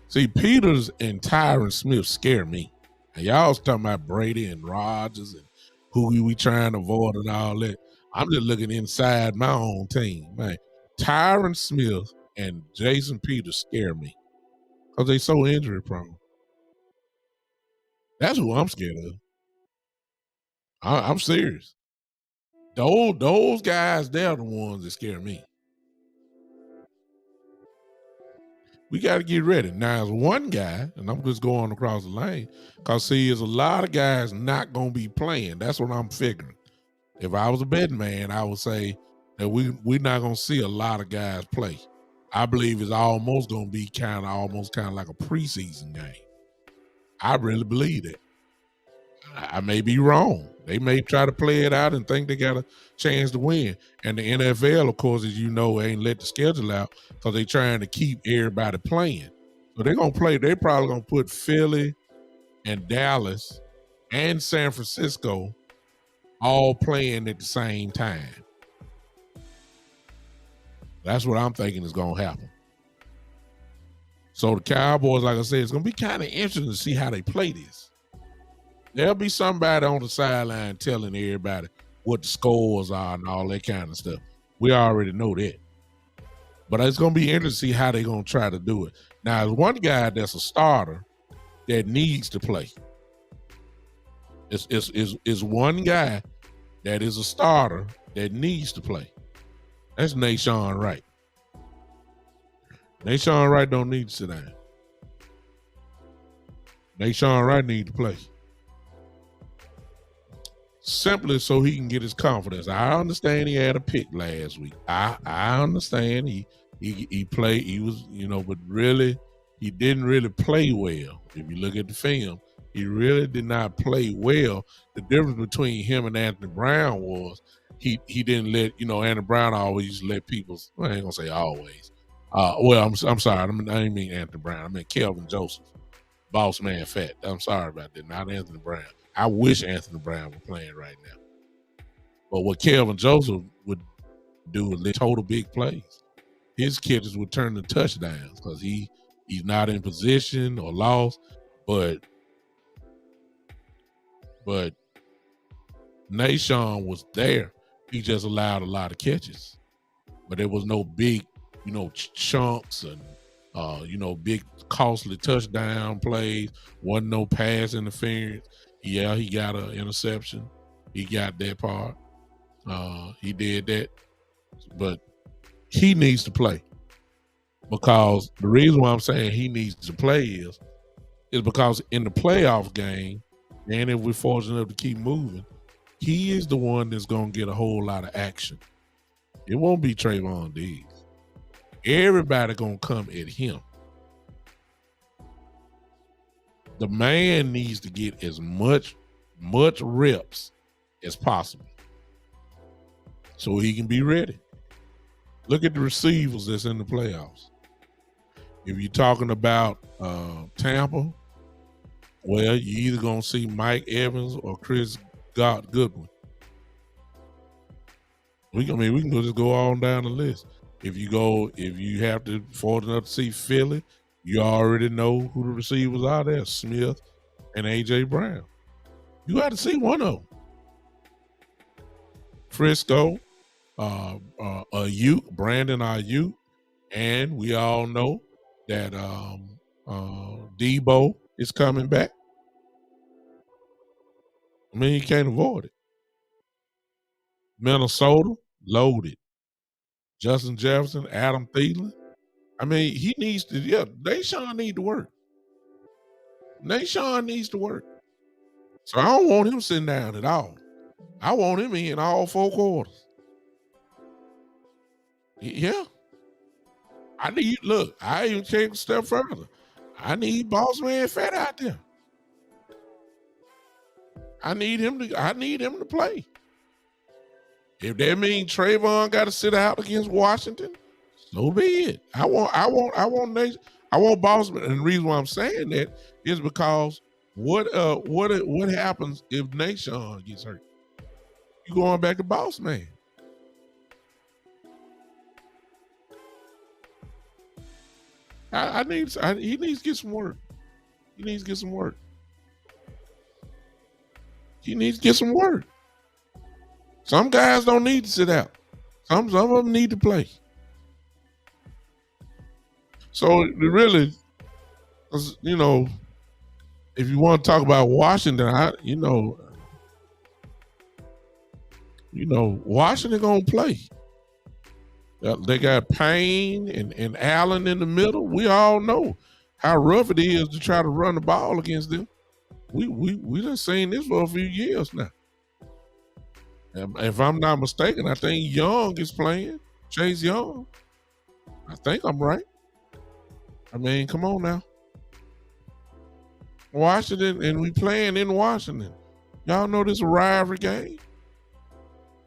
See, Peters and Tyron Smith scare me. And y'all was talking about Brady and Rodgers and who we trying to avoid and all that. I'm just looking inside my own team, man. Tyron Smith and Jason Peters scare me because they so injury prone. That's who I'm scared of. I'm serious. Those guys, they're the ones that scare me. We got to get ready. Now, as one guy, and I'm just going across the lane, because see, there's a lot of guys not going to be playing. That's what I'm figuring. If I was a betting man, I would say that we're not going to see a lot of guys play. I believe it's almost going to be kind of like a preseason game. I really believe that. I may be wrong. They may try to play it out and think they got a chance to win. And the NFL, of course, as you know, ain't let the schedule out because they're trying to keep everybody playing. So they're going to play. They're probably going to put Philly and Dallas and San Francisco all playing at the same time. That's what I'm thinking is going to happen. So the Cowboys, like I said, it's going to be kind of interesting to see how they play this. There'll be somebody on the sideline telling everybody what the scores are and all that kind of stuff. We already know that. But it's going to be interesting to see how they're going to try to do it. Now, there's one guy that's a starter that needs to play. It's one guy that is a starter that needs to play. That's Nashawn Wright. Nashawn Wright don't need to sit down. Nashawn Wright needs to play. Simply so he can get his confidence. I understand he had a pick last week. I understand he played. He was, but really he didn't really play well. If you look at the film, he really did not play well. The difference between him and Anthony Brown was he didn't let Anthony Brown always let people. Well, I ain't gonna say always. I'm sorry. I didn't mean Anthony Brown. I meant Kelvin Joseph, boss man fat. I'm sorry about that. Not Anthony Brown. I wish Anthony Brown were playing right now. But what Kelvin Joseph would do is total big plays. His kickers would turn to touchdowns because he's not in position or lost. But Nashawn was there. He just allowed a lot of catches. But there was no big, chunks and big costly touchdown plays. Wasn't no pass interference. Yeah, he got an interception. He got that part. He did that. But he needs to play. Because the reason why I'm saying he needs to play is because in the playoff game, and if we're fortunate enough to keep moving, he is the one that's going to get a whole lot of action. It won't be Trayvon Diggs. Everybody going to come at him. The man needs to get as much reps as possible so he can be ready. Look at the receivers that's in the playoffs. If you're talking about Tampa, well, you're either going to see Mike Evans or Chris Goodwin. We can just go on down the list. If you have to fortunate enough to see Philly, you already know who the receivers are there, Smith and A.J. Brown. You got to see one of them. Frisco, Brandon Ayuk, and we all know that Debo is coming back. I mean, you can't avoid it. Minnesota, loaded. Justin Jefferson, Adam Thielen. I mean, he needs to, Nashawn needs to work. Nashawn needs to work. So I don't want him sitting down at all. I want him in all 4 quarters. Yeah. I even take a step further. I need boss man fat out there. I need him to play. If that means Trayvon got to sit out against Washington, so be it. I want Bossman, and the reason why I'm saying that is because what happens if Nashawn gets hurt? You going back to boss man? He needs to get some work. He needs to get some work. Some guys don't need to sit out. Some of them need to play. So really, if you want to talk about Washington, Washington gonna play. They got Payne and Allen in the middle. We all know how rough it is to try to run the ball against them. We done seen this for a few years now. If I'm not mistaken, I think Young is playing. Chase Young. I think I'm right. I mean, come on now. Washington, and we playing in Washington. Y'all know this a rivalry game.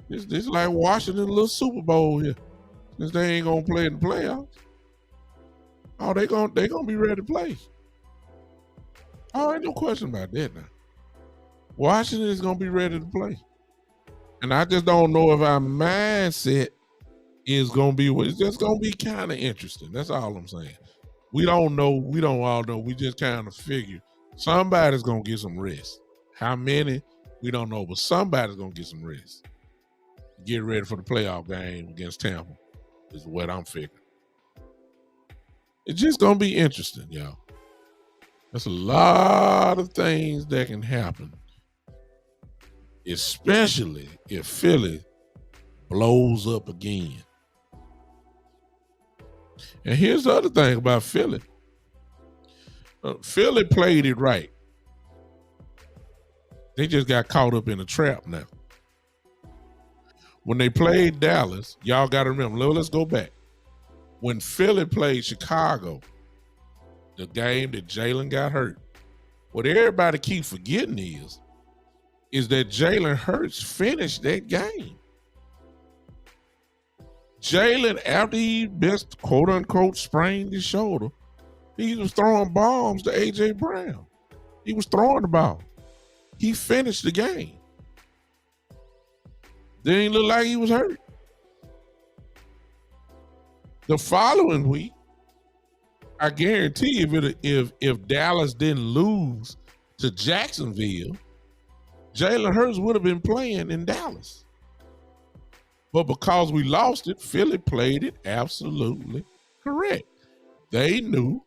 This like Washington little Super Bowl here. Since they ain't gonna play in the playoffs. Oh, they gonna be ready to play. Oh, ain't no question about that now. Washington is gonna be ready to play. And I just don't know if our mindset is gonna be what it's just gonna be kind of interesting. That's all I'm saying. We don't know, we don't all know. We just kind of figure somebody's gonna get some rest. How many? We don't know, but somebody's gonna get some rest. Get ready for the playoff game against Tampa, is what I'm figuring. It's just gonna be interesting, y'all. There's a lot of things that can happen, especially if Philly blows up again. And here's the other thing about Philly. Philly played it right. They just got caught up in a trap now. When they played Dallas, y'all got to remember, let's go back. When Philly played Chicago, the game that Jalen got hurt, what everybody keep forgetting is that Jalen Hurts finished that game. Jalen, after he best quote unquote sprained his shoulder, he was throwing bombs to A.J. Brown. He was throwing the ball. He finished the game. Didn't look like he was hurt. The following week, I guarantee if Dallas didn't lose to Jacksonville, Jalen Hurts would have been playing in Dallas. But because we lost it, Philly played it absolutely correct. They knew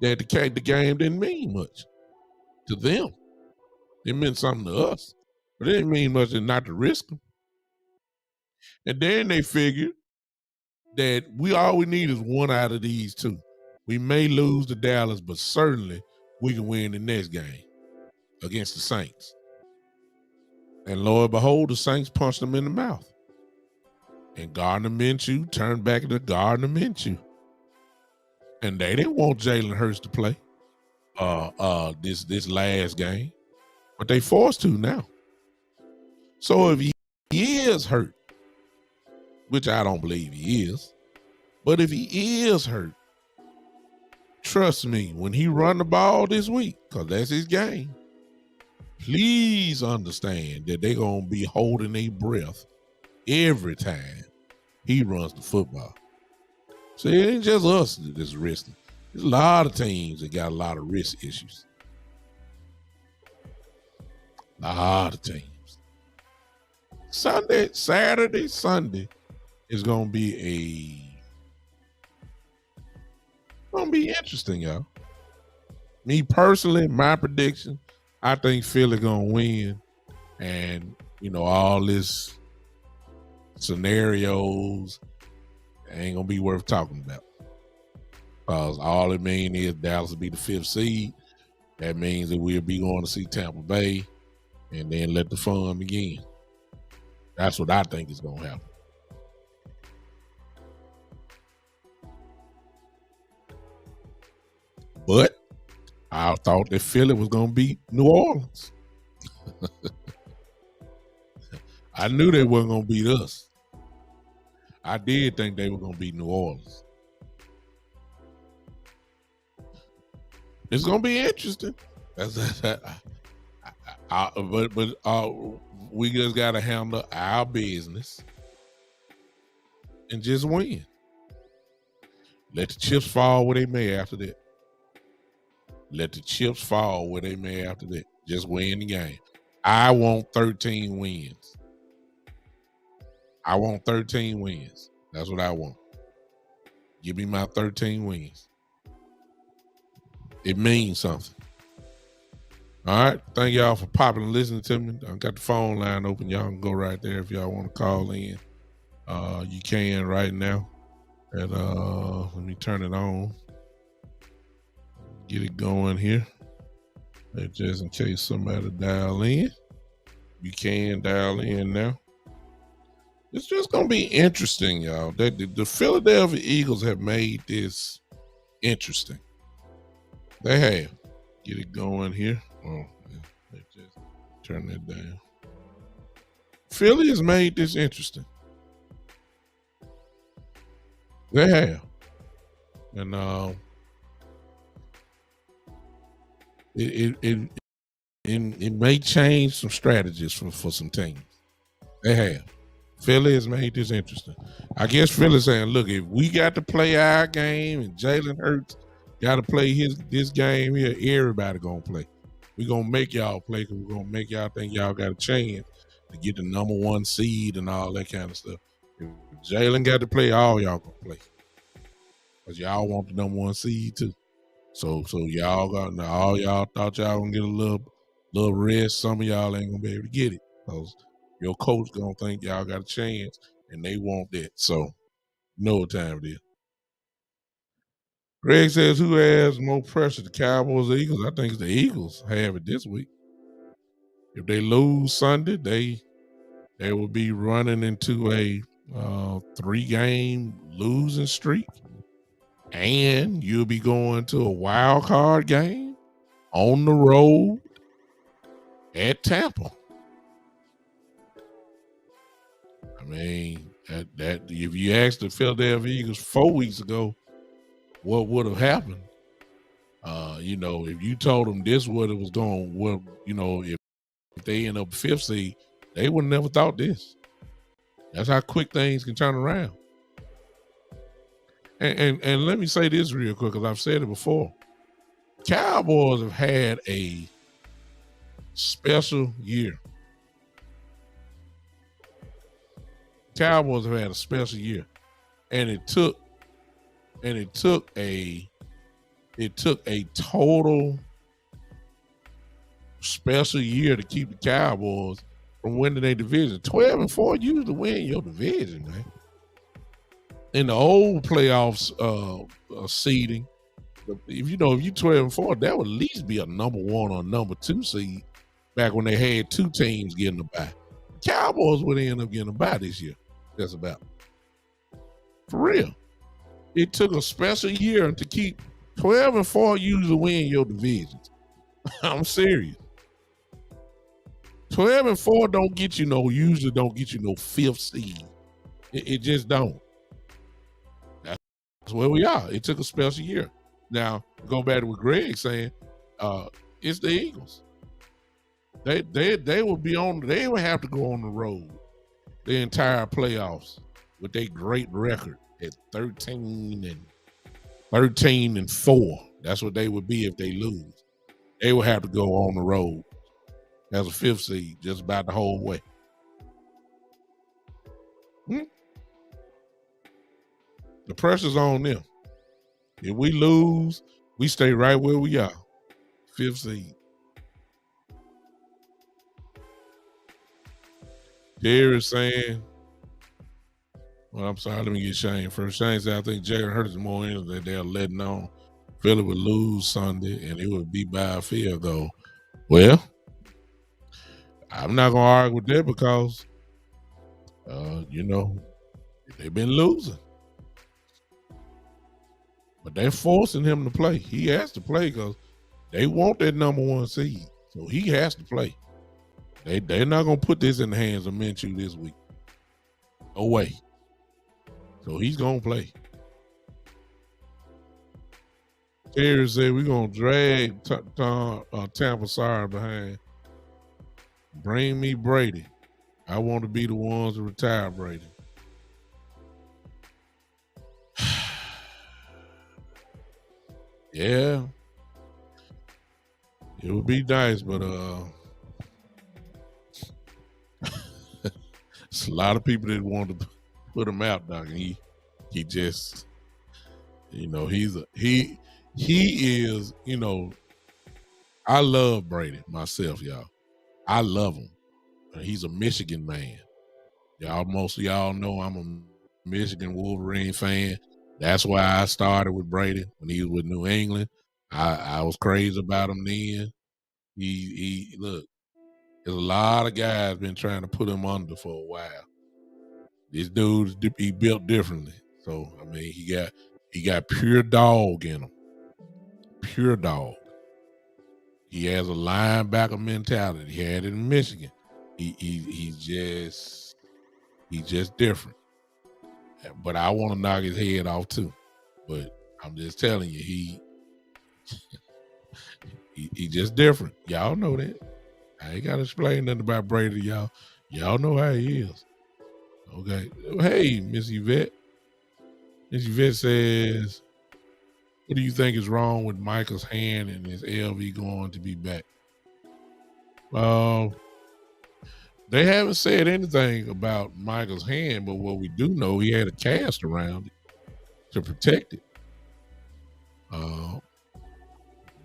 that the game didn't mean much to them. It meant something to us, but it didn't mean much not to risk them. And then they figured that all we need is one out of these two. We may lose to Dallas, but certainly we can win the next game against the Saints. And lo and behold, the Saints punched them in the mouth. And Gardner Minshew turned back into Gardner Minshew. And they didn't want Jalen Hurts to play this last game. But they forced to now. So if he is hurt, which I don't believe he is, but if he is hurt, trust me, when he run the ball this week, because that's his game, please understand that they're going to be holding their breath every time he runs the football. So it ain't just us that's risking. There's a lot of teams that got a lot of risk issues. A lot of teams. Saturday, Sunday is going to be interesting, y'all. Me personally, my prediction, I think Philly going to win. And, all this scenarios ain't going to be worth talking about. Because all it means is Dallas will be the 5th seed. That means that we'll be going to see Tampa Bay and then let the fun begin. That's what I think is going to happen. But I thought that Philly was going to beat New Orleans. I knew they weren't going to beat us. I did think they were going to beat New Orleans. It's going to be interesting. But we just got to handle our business and just win. Let the chips fall where they may after that. Let the chips fall where they may after that. Just win the game. I want 13 wins. I want 13 wins. That's what I want. Give me my 13 wins. It means something. All right. Thank y'all for popping and listening to me. I got the phone line open. Y'all can go right there if y'all want to call in. You can right now. And let me turn it on. Get it going here. And just in case somebody dial in. You can dial in now. It's just gonna be interesting, y'all. The Philadelphia Eagles have made this interesting. They have. Get it going here. Oh, yeah. Just turn that down. Philly has made this interesting. They have. And it may change some strategies for some teams. They have. Philly has made this interesting. I guess Philly's saying, look, if we got to play our game and Jalen Hurts got to play this game here, everybody gonna play. We're gonna make y'all play because we're gonna make y'all think y'all got a chance to get the number 1 seed and all that kind of stuff. If Jalen got to play, all y'all gonna play. Because y'all want the number 1 seed too. So y'all got all y'all thought y'all gonna get a little rest. Some of y'all ain't gonna be able to get it. Because your coach gonna think y'all got a chance and they want that. So you know what time it is. Greg says, who has more pressure, the Cowboys or Eagles? I think it's the Eagles have it this week. If they lose Sunday, they will be running into a 3-game losing streak. And you'll be going to a wild card game on the road at Tampa. I mean, that if you asked the Philadelphia Eagles 4 weeks ago what would have happened, if you told them this what it was going, if they end up 5th seed, they would have never thought this. That's how quick things can turn around. And let me say this real quick, because I've said it before. Cowboys have had a special year. Cowboys have had a special year. And it took a total special year to keep the Cowboys from winning their division. 12-4 usually win your division, man. In the old playoffs seeding, if you 12-4, that would at least be a number 1 or number 2 seed back when they had 2 teams getting a bye. The Cowboys would end up getting a bye this year. That's about. For real. It took a special year to keep 12-4 usually win your divisions. I'm serious. 12-4 usually don't get you no 5th seed. It just don't. That's where we are. It took a special year. Now, go back to what Greg's saying, it's the Eagles. They will be on. They will have to go on the road the entire playoffs with their great record at 13-4. That's what they would be if they lose. They will have to go on the road as a 5th seed just about the whole way. The pressure's on them. If we lose, we stay right where we are, 5th seed. Jerry's saying, well, I'm sorry, let me get Shane first. Shane said, I think Jalen Hurts is more in that they're letting on. Philly would lose Sunday and it would be by a field goal. Well, I'm not going to argue with that because, they've been losing. But they're forcing him to play. He has to play because they want that number 1 seed. So he has to play. They're not going to put this in the hands of Minshew this week. No way. So he's going to play. Terry said we're going to drag Tampa Sorry behind. Bring me Brady. I want to be the ones to retire Brady. Yeah. It would be nice, but it's a lot of people that want to put him out, Doc. And he just, he is, I love Brady myself, y'all. I love him. He's a Michigan man. Most of y'all know I'm a Michigan Wolverine fan. That's why I started with Brady when he was with New England. I was crazy about him then. He look, there's a lot of guys been trying to put him under for a while. This dude, he built differently. So I mean, he got pure dog in him. Pure dog. He has a linebacker mentality. He had it in Michigan. He's just different. But I want to knock his head off too. But I'm just telling you, he just different. Y'all know that. I ain't gotta explain nothing about Brady, y'all. Y'all know how he is. Okay. Hey, Miss Yvette. Miss Yvette says, what do you think is wrong with Michael's hand and his LV going to be back? They haven't said anything about Michael's hand, but what we do know, he had a cast around it to protect it.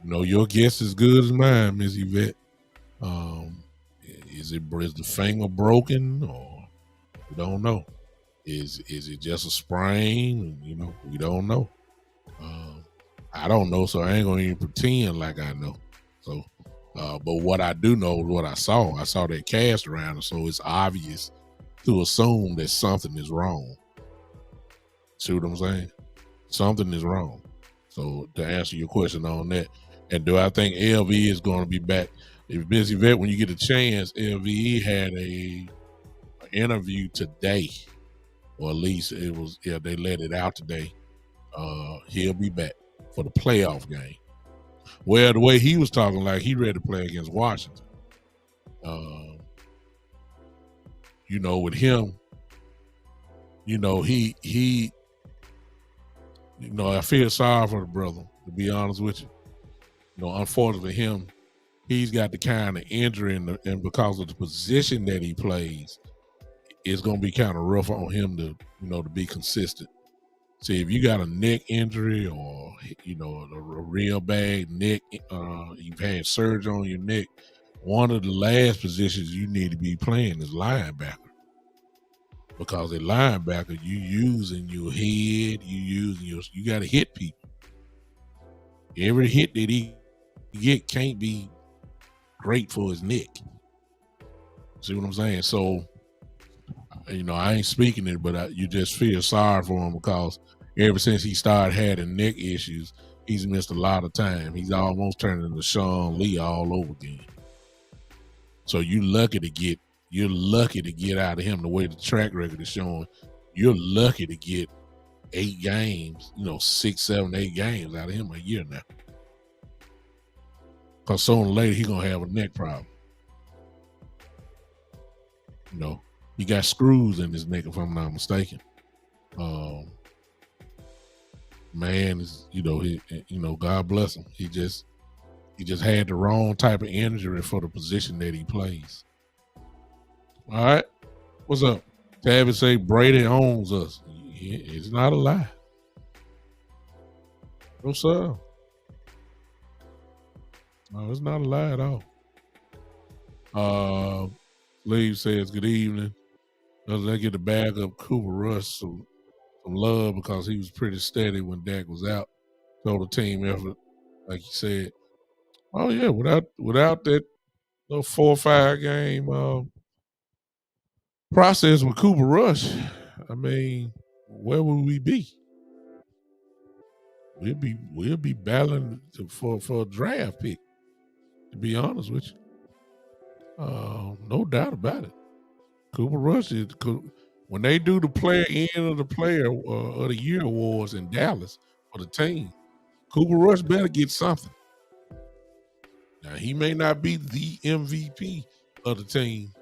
Your guess is good as mine, Miss Yvette. Is the finger broken, or we don't know? Is it just a sprain? We don't know. I don't know, so I ain't gonna even pretend like I know. So, but what I do know is what I saw. I saw that cast around it, so it's obvious to assume that something is wrong. See what I'm saying? Something is wrong. So to answer your question on that, and do I think LV is going to be back? If Busy Vet, when you get a chance, LVE had a interview today, or at least it was. Yeah, they let it out today. He'll be back for the playoff game. Well, the way he was talking, like he ready to play against Washington. With him, he I feel sorry for the brother, to be honest with you. Unfortunately, he's got the kind of injury, and because of the position that he plays, it's going to be kind of rough on him to be consistent. See, if you got a neck injury or, a real bad neck, you've had surgery on your neck, one of the last positions you need to be playing is linebacker. Because at linebacker, you using your head, you got to hit people. Every hit that he get can't be great for his neck. See what I'm saying? So, I ain't speaking it, but you just feel sorry for him because ever since he started having neck issues, he's missed a lot of time. He's almost turned into Sean Lee all over again. So you're lucky to get out of him the way the track record is showing. You're lucky to get 8 games, 6, 7, 8 games out of him a year now. Because sooner or later he's gonna have a neck problem. He got screws in his neck, if I'm not mistaken. Man is, God bless him. He just had the wrong type of injury for the position that he plays. All right, what's up? Tabby say Brady owns us. It's not a lie. What's up? No, it's not a lie at all. Lee says good evening. Let's get the bag up Cooper Rush some love because he was pretty steady when Dak was out. Total team effort, like you said. Oh yeah, without that little 4 or 5 game process with Cooper Rush, I mean, where would we be? We'll be battling for a draft pick. To be honest with you, no doubt about it. Cooper Rush is when they do the player end of the player of the year awards in Dallas for the team. Cooper Rush better get something. Now he may not be the MVP of the team,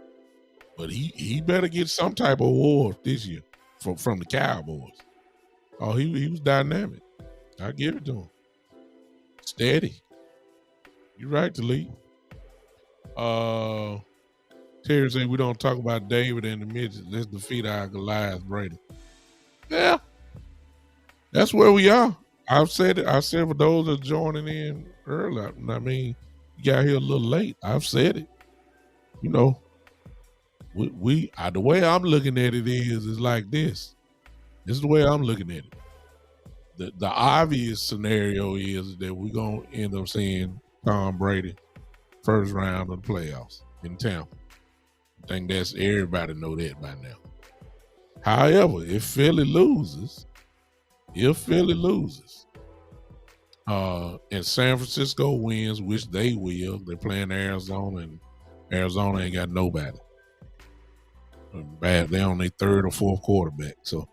but he better get some type of award this year from the Cowboys. Oh, he was dynamic. I give it to him. Steady. You're right, Talib. Terry said we don't talk about David and the midgets. Let's defeat our Goliath, Brady. Yeah, that's where we are. I've said it. I said for those that are joining in earlier. I mean, You got here a little late. I've said it. You know, the way I'm looking at it is like this. This is the way I'm looking at it. The obvious scenario is that we're gonna end up seeing Tom Brady first round of the playoffs in Tampa. I think that's everybody know that by now. However, if Philly loses, and San Francisco wins, which they will, they're playing Arizona, and Arizona ain't got nobody. Bad, they're on their third or fourth quarterback, so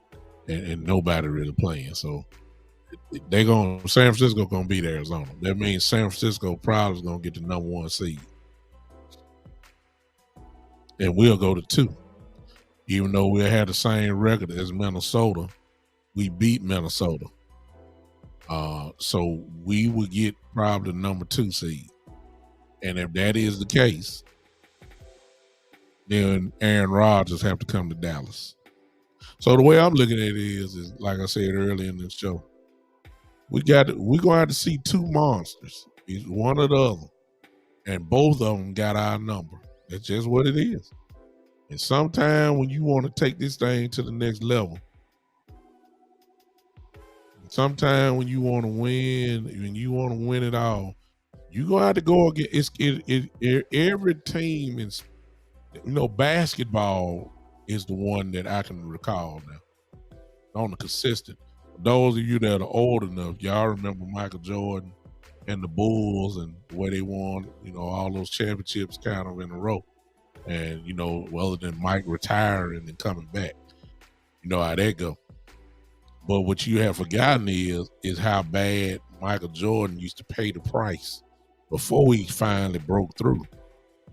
and nobody really playing. So San Francisco gonna beat Arizona. That means San Francisco probably is gonna get the number 1 seed, and we'll go to 2. Even though we had the same record as Minnesota, we beat Minnesota. So we would get probably the number 2 seed. And if that is the case, then Aaron Rodgers have to come to Dallas. So the way I'm looking at it is like I said earlier in this show, we're gonna have to see 2 monsters. It's one or the other. And both of them got our number. That's just what it is. And sometimes when you want to take this thing to the next level, sometimes when you want to win it all, you're gonna have to go against every team in basketball is the one that I can recall now. On the consistent. Those of you that are old enough, y'all remember Michael Jordan and the Bulls and the way they won, all those championships kind of in a row. And, other than Mike retiring and coming back, you know how that go. But what you have forgotten is how bad Michael Jordan used to pay the price before he finally broke through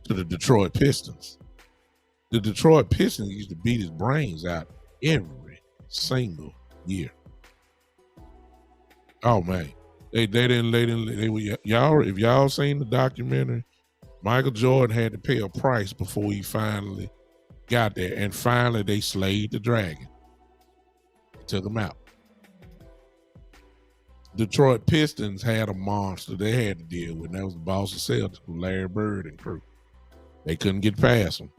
to the Detroit Pistons. The Detroit Pistons used to beat his brains out every single year. Oh man, they were y'all. If y'all seen the documentary, Michael Jordan had to pay a price before he finally got there, and finally they slayed the dragon. Took him out. Detroit Pistons had a monster they had to deal with, and that was the Boston Celtics with Larry Bird and crew. They couldn't get past them.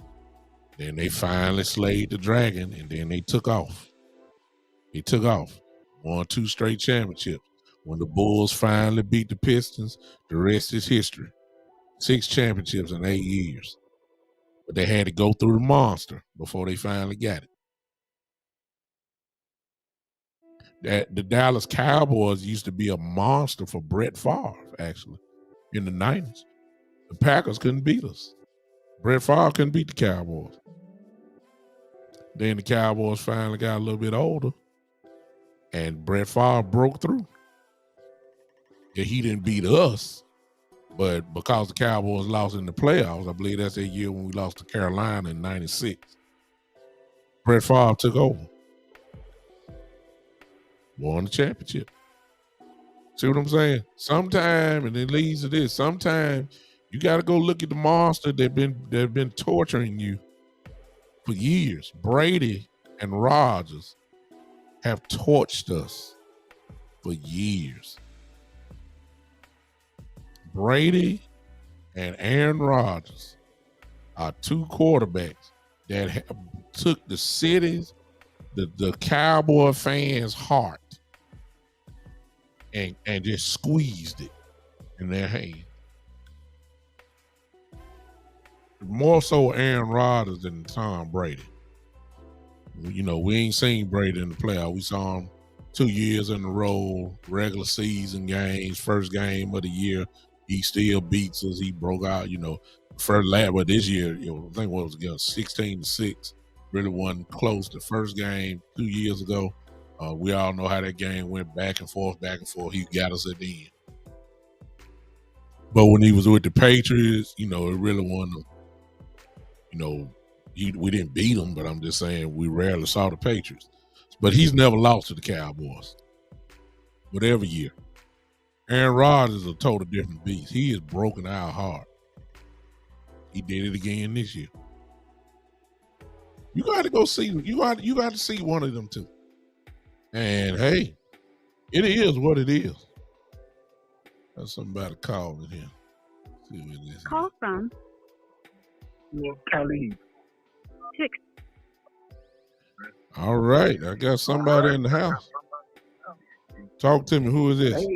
Then they finally slayed the dragon, and then they took off. Won 2 straight championships. When the Bulls finally beat the Pistons, the rest is history. 6 championships in 8 years. But they had to go through the monster before they finally got it. The Dallas Cowboys used to be a monster for Brett Favre, actually, in the 90s. The Packers couldn't beat us. Brett Favre couldn't beat the Cowboys. Then the Cowboys finally got a little bit older, and Brett Favre broke through. Yeah, he didn't beat us, but because the Cowboys lost in the playoffs, I believe that's that year when we lost to Carolina in 96, Brett Favre took over. Won the championship. See what I'm saying? Sometime, and it leads to this, sometimes you got to go look at the monster that been torturing you for years. Brady and Rodgers have torched us for years. Brady and Aaron Rodgers are 2 quarterbacks that took the city's, the Cowboy fans' heart and just squeezed it in their hand. More so Aaron Rodgers than Tom Brady. We ain't seen Brady in the playoffs. We saw him 2 years in a row, regular season games, first game of the year. He still beats us. He broke out, first lap. But this year, I think what was against 16-6. Really wasn't close. The first game 2 years ago, we all know how that game went back and forth. He got us at the end. But when he was with the Patriots, it really wasn't, we didn't beat him, but I'm just saying we rarely saw the Patriots. But he's never lost to the Cowboys. But every year. Aaron Rodgers is a total different beast. He has broken our heart. He did it again this year. You got to go see. You got to see one of them too. And hey, it is what it is. That's somebody calling here. See what this is. Call from Khalid. All right, I got somebody in the house. Talk to me. Who is this?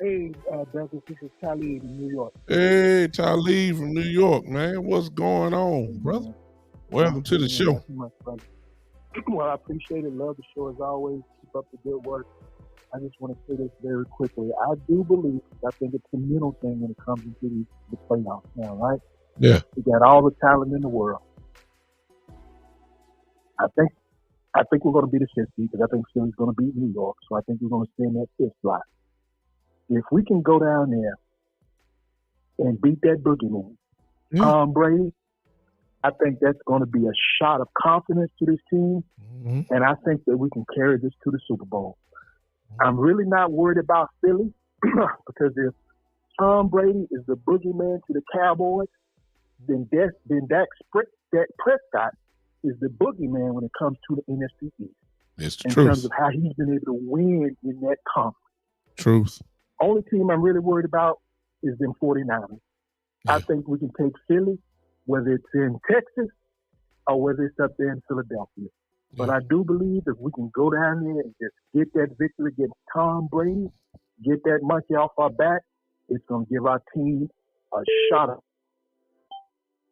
Hey, Douglas, this is Khalid in New York. Hey, Talib from New York, man. What's going on, brother? Welcome to the show. Much, brother. Well, I appreciate it. Love the show as always. Keep up the good work. I just want to say this very quickly. I do believe, I think it's a mental thing when it comes into the playoffs now, right? Yeah. We got all the talent in the world. I think we're going to beat the 50 because I think Philly's going to beat New York. So I think we're going to stay in that fifth slot. If we can go down there and beat that boogeyman, Tom Brady, I think that's going to be a shot of confidence to this team. Mm-hmm. And I think that we can carry this to the Super Bowl. I'm really not worried about Philly because if Tom Brady is the boogeyman to the Cowboys, then Dak Prescott is the boogeyman when it comes to the NFC East. It's the in truth. terms of how he's been able to win in that conference. Truth. Only team I'm really worried about is them 49ers. Yeah. I think we can take Philly, whether it's in Texas or whether it's up there in Philadelphia. But I do believe if we can go down there and just get that victory against Tom Brady, get that monkey off our back, it's going to give our team a shot.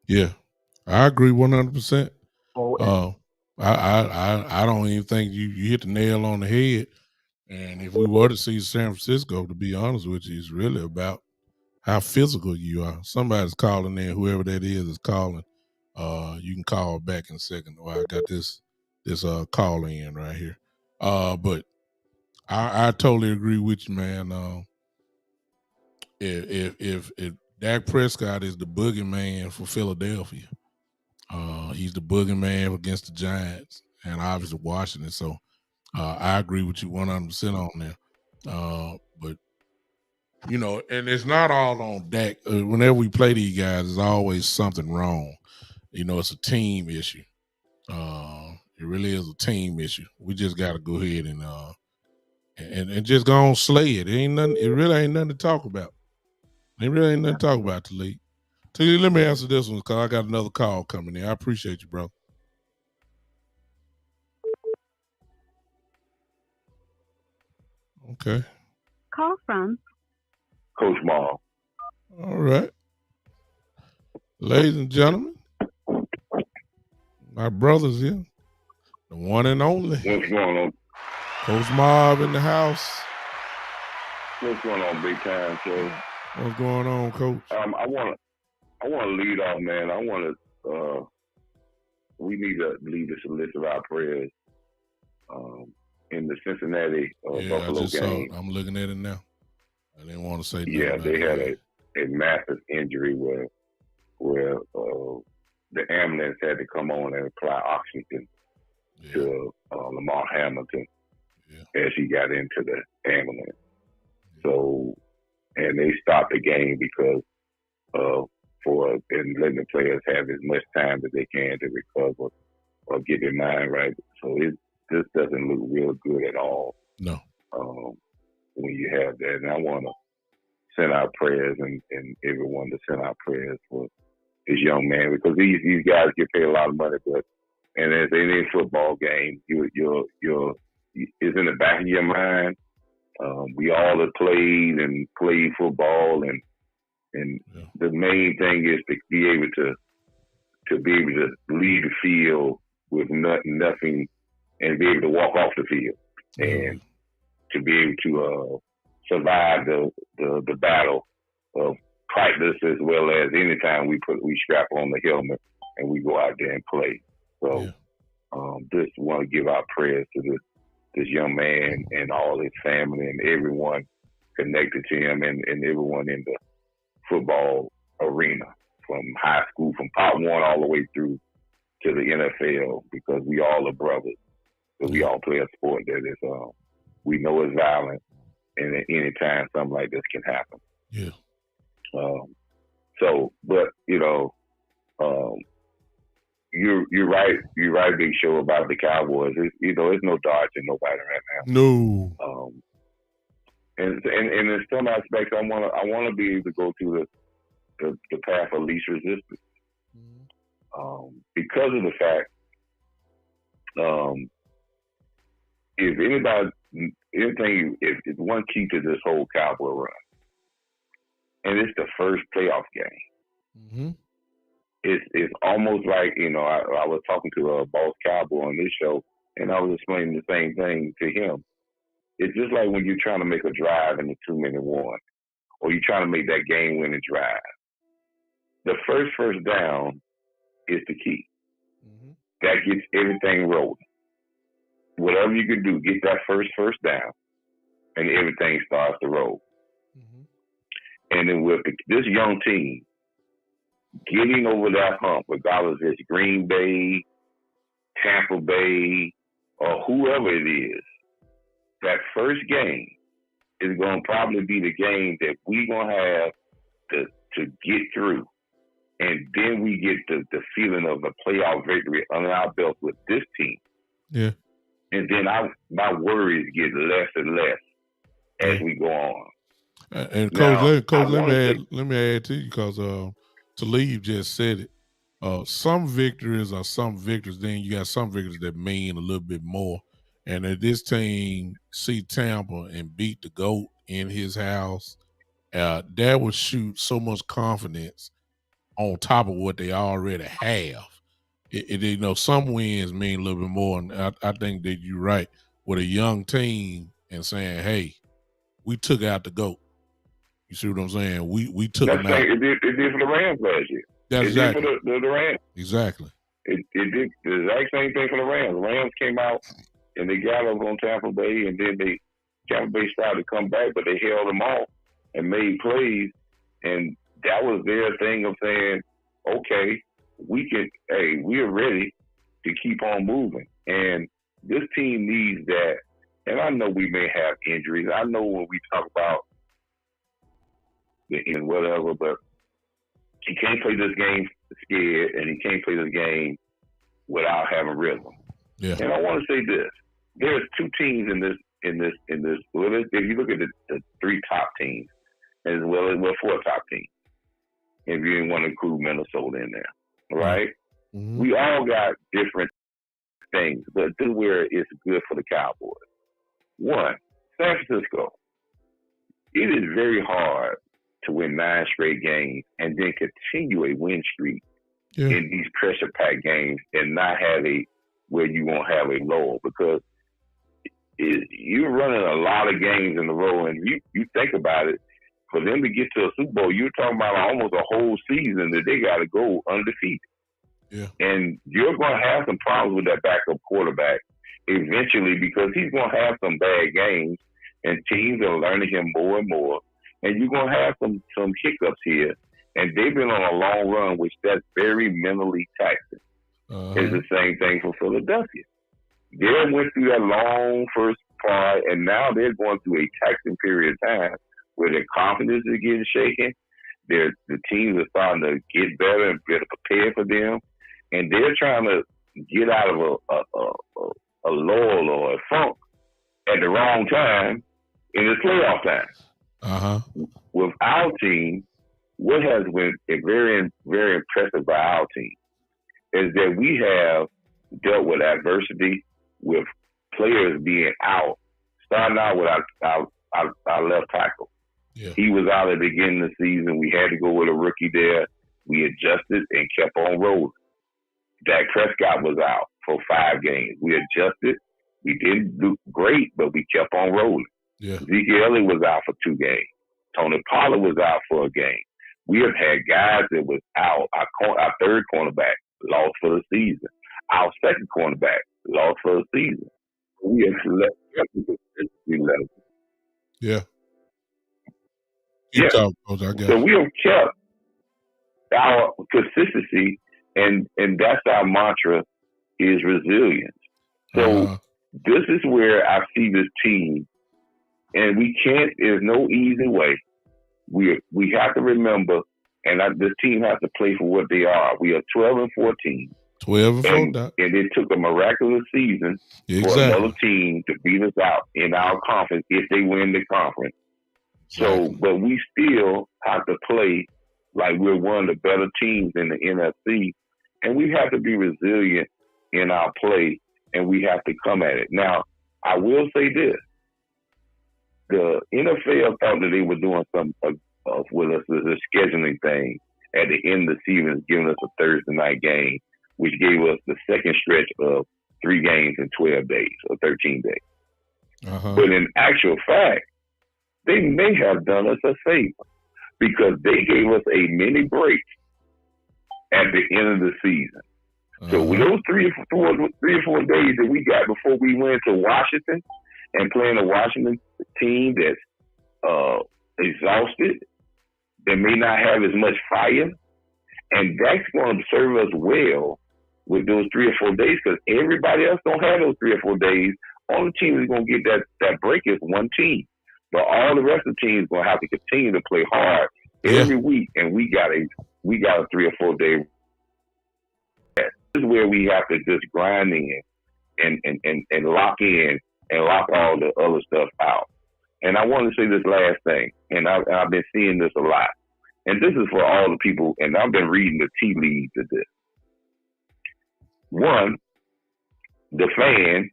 Yeah, I agree 100%. Oh, I don't even think you hit the nail on the head. And if we were to see San Francisco, to be honest with you, it's really about how physical you are. Somebody's calling in, whoever that is calling. You can call back in a second. I got this call in right here. But I totally agree with you, man. If Dak Prescott is the boogeyman for Philadelphia, he's the boogeyman against the Giants and obviously Washington. So I agree with you 100% on there. But you know, and it's not all on Dak. Whenever we play these guys, there's always something wrong. You know, it's a team issue. It really is a team issue. We just got to go ahead and just go on slay it. It ain't nothing. It really ain't nothing to talk about. It really ain't nothing to talk about, Talib. Talib, let me answer this one because I got another call coming in. I appreciate you, bro. Okay. Call from Coach Maul. All right. Ladies and gentlemen, my brothers here, the one and only. What's going on? Coach Mob in the house. What's going on, big time? So, what's going on, Coach? I want to lead off, man. We need to lead the solicit our prayers in the Cincinnati Buffalo game. I'm looking at it now. I didn't want to say nothing. Yeah, they had a massive injury where the ambulance had to come on and apply oxygen to Lamar Hamilton as he got into the ambulance. So, and they stopped the game because and letting the players have as much time as they can to recover or get their mind right. So this doesn't look real good at all. No. When you have that, and I want to send out prayers and everyone to send out prayers for this young man because these guys get paid a lot of money, and as in any football game, it's in the back of your mind. We all have played football, and the main thing is to be able to leave the field with nothing, and be able to walk off the field, and to be able to survive the battle of practice as well as anytime we strap on the helmet and we go out there and play. So just want to give our prayers to this young man and all his family and everyone connected to him and everyone in the football arena from high school, from Part 1 all the way through to the NFL, because we all are brothers. So we all play a sport that is, we know is violent, and at any time something like this can happen. Yeah. But you know, you're right. You're right, Big Show, about the Cowboys. It's no dodging nobody right now. No. And in some aspects, I want to be able to go through the path of least resistance. Mm-hmm. Because of the fact, if anybody, if one key to this whole Cowboy run, and it's the first playoff game. Mm-hmm. It's almost like, I was talking to a Boss Cowboy on this show, and I was explaining the same thing to him. It's just like when you're trying to make a drive in the 2-minute warning, or you're trying to make that game-winning drive. The first down is the key. Mm-hmm. That gets everything rolling. Whatever you can do, get that first down, and everything starts to roll. Mm-hmm. And then with this young team getting over that hump, regardless if it's Green Bay, Tampa Bay, or whoever it is, that first game is going to probably be the game that we're going to have to get through. And then we get the feeling of a playoff victory under our belt with this team. Yeah. And then my worries get less and less as we go on. And Now, Coach, let me add to you, because Talib just said it. Some victories are some victories. Then you got some victories that mean a little bit more. And if this team see Tampa and beat the GOAT in his house, that would shoot so much confidence on top of what they already have. Some wins mean a little bit more, and I think that you're right. With a young team and saying, "Hey, we took out the GOAT." You see what I'm saying? We took him out. It did for the Rams last year. That's exactly. Did for the Rams. Exactly. It did the exact same thing for the Rams. The Rams came out and they got over on Tampa Bay, and then Tampa Bay started to come back, but they held them off and made plays, and that was their thing of saying, okay, we are ready to keep on moving. And this team needs that. And I know we may have injuries. I know when we talk about and whatever, but he can't play this game scared, and he can't play this game without having rhythm. Yeah. And I want to say this: there's two teams in this. Well, if you look at the 3 top teams, as well as 4 top teams, if you didn't want to include Minnesota in there, right? Mm-hmm. We all got different things, but this is where it's good for the Cowboys. One, San Francisco. It is very hard to win 9 straight games and then continue a win streak in these pressure-packed games and not have where you won't have a lull, because you're running a lot of games in a row, and you think about it, for them to get to a Super Bowl, you're talking about almost a whole season that they got to go undefeated. Yeah. And you're going to have some problems with that backup quarterback eventually, because he's going to have some bad games, and teams are learning him more and more. And you're going to have some hiccups here. And they've been on a long run, which that's very mentally taxing. It's the same thing for Philadelphia. They went through that long first part, and now they're going through a taxing period of time where their confidence is getting shaken. The teams are starting to get better and better prepared for them. And they're trying to get out of a lull or a funk at the wrong time in the playoff time. With our team, what has been very, very impressive by our team is that we have dealt with adversity with players being out. Starting out with our left tackle. Yeah. He was out at the beginning of the season. We had to go with a rookie there. We adjusted and kept on rolling. Dak Prescott was out for 5 games. We adjusted. We didn't do great, but we kept on rolling. Yeah. Zeke Elliott was out for 2 games. Tony Pollard was out for a game. We have had guys that was out. Our third cornerback lost for the season. Our second cornerback lost for the season. We have let them. Yeah. Yeah. So we have kept our consistency, and that's our mantra, is resilience. So this is where I see this team, and there's no easy way. We have to remember, and this team has to play for what they are. We are 12-14. 12-14. And it took a miraculous season for another team to beat us out in our conference if they win the conference. So, but we still have to play like we're one of the better teams in the NFC, and we have to be resilient in our play, and we have to come at it. Now, I will say this. The NFL thought that they were doing some with us, the scheduling thing at the end of the season, giving us a Thursday night game, which gave us the second stretch of 3 games in 12 days or 13 days. But in actual fact, they may have done us a favor because they gave us a mini break at the end of the season. So with those 3 or 4 days that we got before we went to Washington and playing a Washington team that's exhausted, that may not have as much fire, and that's going to serve us well with those 3 or 4 days because everybody else don't have those 3 or 4 days. Only team that's going to get that break is one team. But all the rest of the teams going to have to continue to play hard every week, and we got a 3 or 4 day. This is where we have to just grind in and lock in and lock all the other stuff out. And I want to say this last thing, and I've been seeing this a lot. And this is for all the people, and I've been reading the tea leaves of this. One, the fan,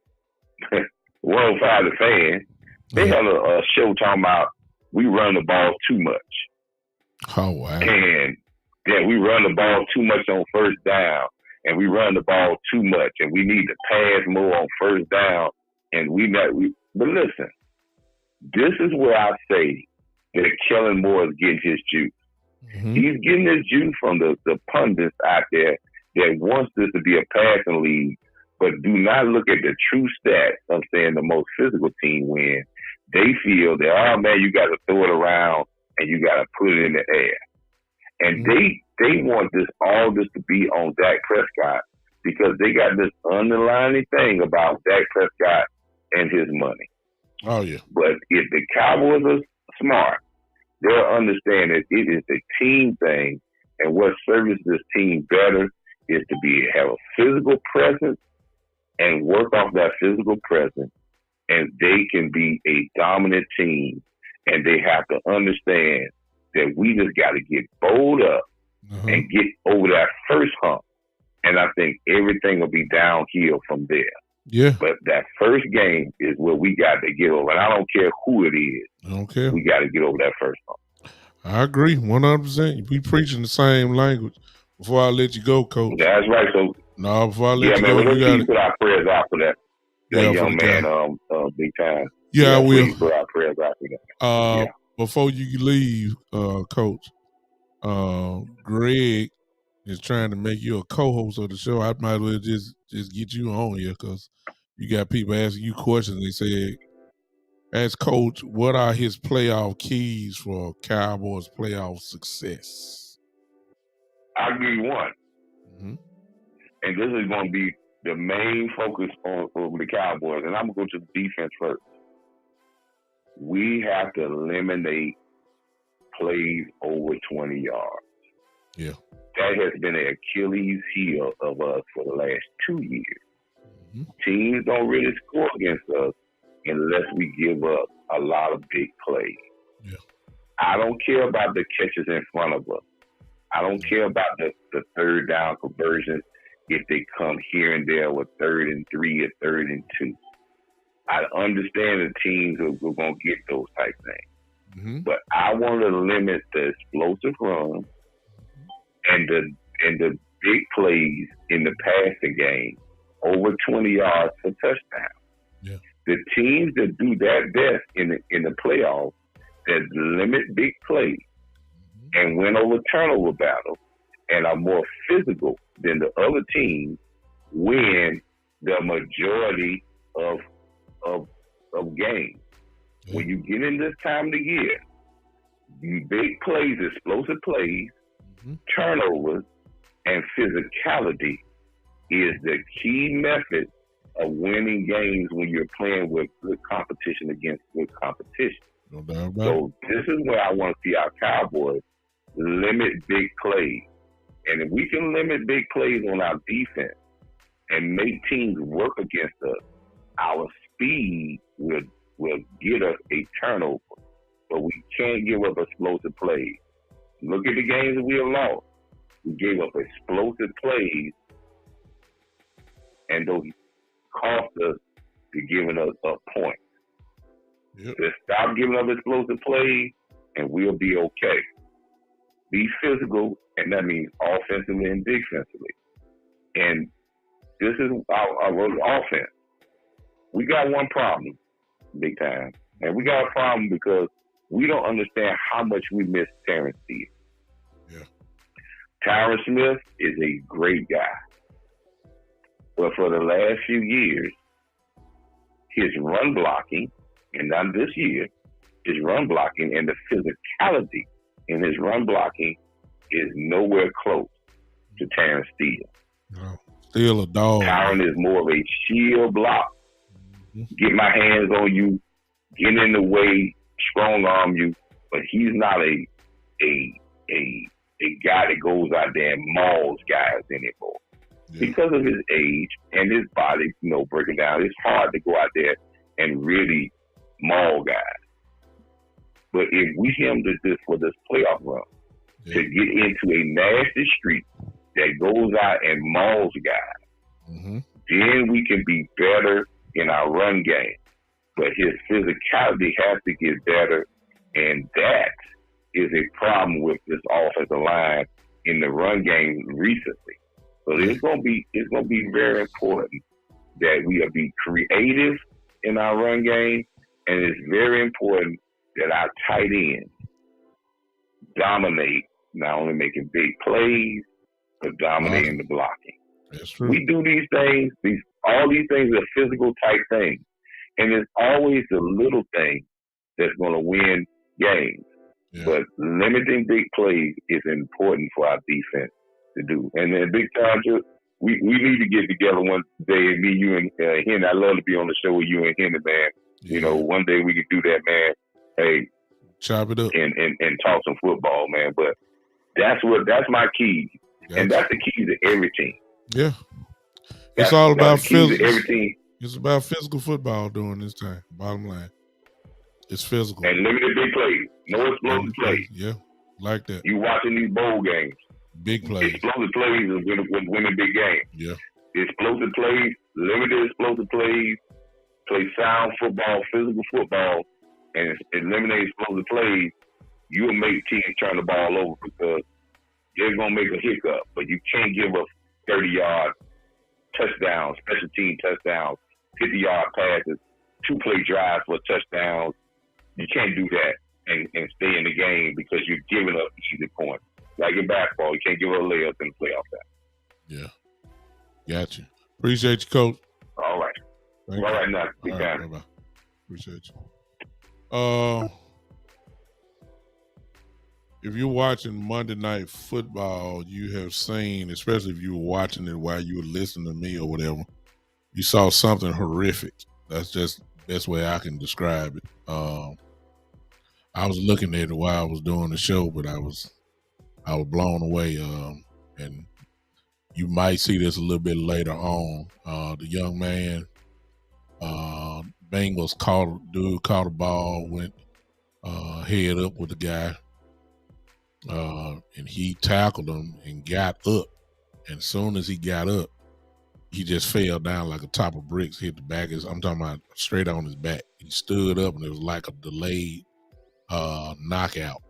105 the fan, they had a show talking about we run the ball too much. Oh, wow. And we run the ball too much on first down, and we run the ball too much, and we need to pass more on first down. And but listen, this is where I say that Kellen Moore is getting his juice. He's getting his juice from the pundits out there that wants this to be a passing league, but do not look at the true stats of saying the most physical team win. They feel that, oh man, you got to throw it around and you got to put it in the air. And they want all this to be on Dak Prescott because they got this underlying thing about Dak Prescott and his money. Oh, yeah. But if the Cowboys are smart, they'll understand that it is a team thing, and what serves this team better is to have a physical presence and work off that physical presence, and they can be a dominant team, and they have to understand that we just got to get bowled up and get over that first hump, and I think everything will be downhill from there. Yeah. But that first game is where we got to get over, and I don't care who it is. I don't care. We got to get over that first hump. I agree 100%. We preaching the same language. Before I let you go, Coach. That's right. So before I let you man, go, let's please put our prayers out for that young man, big time. Yeah, I will. Please put our prayers out for that. Before you leave, Coach, Greg is trying to make you a co-host of the show. I might as well just get you on here because you got people asking you questions. They say, as Coach, what are his playoff keys for Cowboys playoff success? I'll give you one. And this is going to be the main focus on the Cowboys. And I'm going to go to the defense first. We have to eliminate plays over 20 yards. Yeah. That has been an Achilles heel of us for the last 2 years. Teams don't really score against us unless we give up a lot of big plays. Yeah. I don't care about the catches in front of us. I don't care about the third down conversions if they come here and there with 3rd and 3 or 3rd and 2. I understand the teams are going to get those type things. But I want to limit the explosive runs and the big plays in the passing game over 20 yards for touchdown. Yeah. The teams that do that best in the playoffs that limit big plays and win over turnover battles and are more physical than the other teams win the majority of games. Yeah. When you get in this time of the year, big plays, explosive plays, turnovers, and physicality is the key method of winning games when you're playing with good competition against good competition. No doubt about So this is where I want to see our Cowboys limit big plays. And if we can limit big plays on our defense and make teams work against us, our speed will get us a turnover. But we can't give up explosive plays. Look at the games that we have lost. We gave up explosive plays, and those cost us to giving us a point. Yep. Just stop giving up explosive plays, and we'll be okay. Be physical, and that means offensively and defensively. And this is our offense. We got one problem, big time. And we got a problem because we don't understand how much we miss Terrence Steele. Yeah. Tyron Smith is a great guy. But for the last few years, his run blocking, and not this year, his run blocking and the physicality in his run blocking is nowhere close to Terrence Steele. No. Still a dog. Tyron is more of a shield block. Mm-hmm. Get my hands on you, get in the way, strong arm you, but he's not a guy that goes out there and mauls guys anymore. Yeah. Because of his age and his body, breaking down, it's hard to go out there and really maul guys. But if we him for this playoff run, to get into a nasty streak that goes out and mauls guys, then we can be better in our run game. But his physicality has to get better, and that is a problem with this offensive line in the run game recently. So it's gonna be very important that we be creative in our run game, and it's very important that our tight ends dominate, not only making big plays, but dominating the blocking. That's true. We do these things, all these things are physical type things. And it's always the little thing that's going to win games. Yeah. But limiting big plays is important for our defense to do. And then big time, we need to get together one day, me, you, and Henry. I love to be on the show with you and Henry, man. Yeah. One day we could do that, man. Hey, chop it up and talk some football, man. But that's my key, and that's the key to every team. Yeah, it's all about physical. Every team. It's about physical football during this time. Bottom line, it's physical and limited big plays, no explosive plays. Yeah, like that. You watching these bowl games? Big plays. Explosive plays is winning big games. Yeah. Explosive plays, limited explosive plays, play sound football, physical football, and eliminate explosive plays. You'll make teams turn the ball over because they're gonna make a hiccup, but you can't give up 30-yard touchdowns, special team touchdowns, 50-yard passes, 2-play drives for touchdowns. You can't do that and stay in the game because you're giving up easy points. Like in basketball, you can't give up layups in the playoff time. Yeah. Gotcha. Appreciate you, Coach. All right. All right, now. Big time. Bye-bye. Appreciate you. If you're watching Monday Night Football, you have seen, especially if you were watching it while you were listening to me or whatever, you saw something horrific. That's just the best way I can describe it. I was looking at it while I was doing the show, but I was blown away. And you might see this a little bit later on. The young man, Bengals caught a ball, went head up with the guy. And he tackled him and got up. And as soon as he got up, he just fell down like a top of bricks, hit the back. I'm talking about straight on his back. He stood up and it was like a delayed knockout.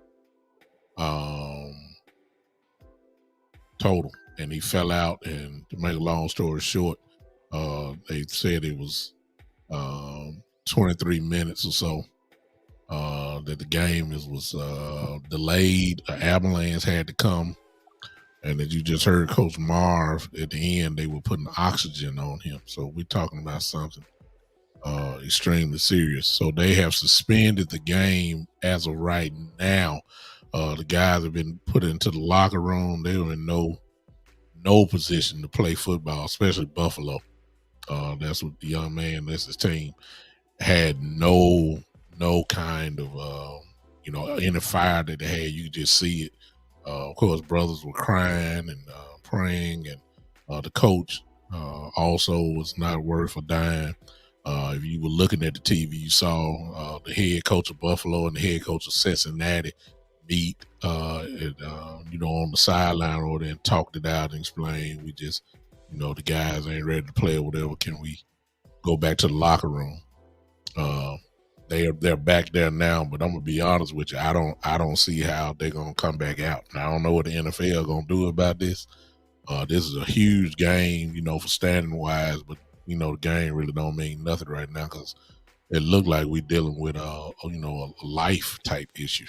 Total. And he fell out, and to make a long story short, they said it was 23 minutes or so that the game was delayed. An ambulance had to come, and as you just heard Coach Marv at the end, they were putting oxygen on him. So we're talking about something extremely serious. So they have suspended the game as of right now. The guys have been put into the locker room. They were in no position to play football, especially Buffalo. That's what the young man, that's his team, had no kind of, any fire that they had. You could just see it. Of course, brothers were crying and praying, and the coach also was not worth a dime. If you were looking at the TV, you saw the head coach of Buffalo and the head coach of Cincinnati meet, on the sideline or then talked it out and explained. We just, the guys ain't ready to play or whatever. Can we go back to the locker room? Uh, they're back there now, but I'm gonna be honest with you. I don't see how they're gonna come back out. I don't know what the NFL gonna do about this. This is a huge game, for standing wise, but the game really don't mean nothing right now because it looked like we're dealing with a life type issue.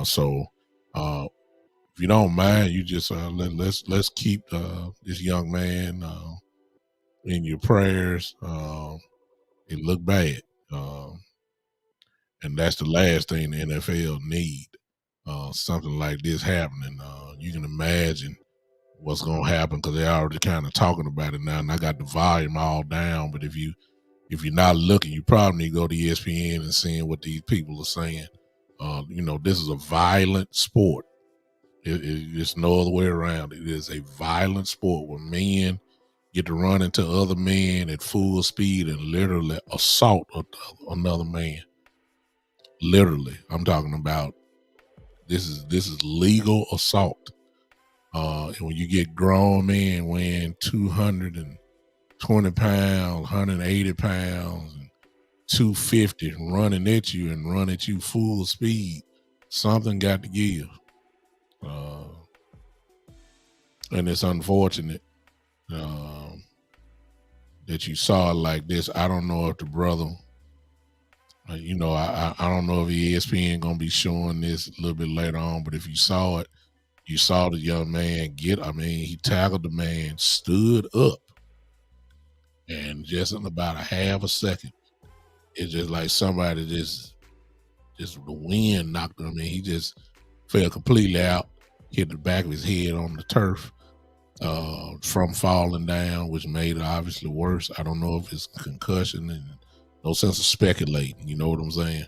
So if you don't mind, you just let's keep this young man in your prayers. It looked bad, and that's the last thing the NFL need. Something like this happening. You can imagine what's gonna happen because they're already kind of talking about it now, and I got the volume all down. But if you're not looking, you probably need to go to ESPN and seeing what these people are saying. This is a violent sport. It's no other way around. It is a violent sport where men get to run into other men at full speed and literally assault another man. Literally, I'm talking about this is legal assault. And when you get grown men weighing 220 pounds, 180 pounds, and 250 running at you and run at you full speed, something got to give. And it's unfortunate that you saw it like this. I don't know if the brother, I don't know if ESPN gonna be showing this a little bit later on, but if you saw it, you saw the young man he tackled the man, stood up, and just in about a half a second, it's just like somebody just the wind knocked him. He just fell completely out, hit the back of his head on the turf from falling down, which made it obviously worse. I don't know if it's concussion and no sense of speculating. You know what I'm saying?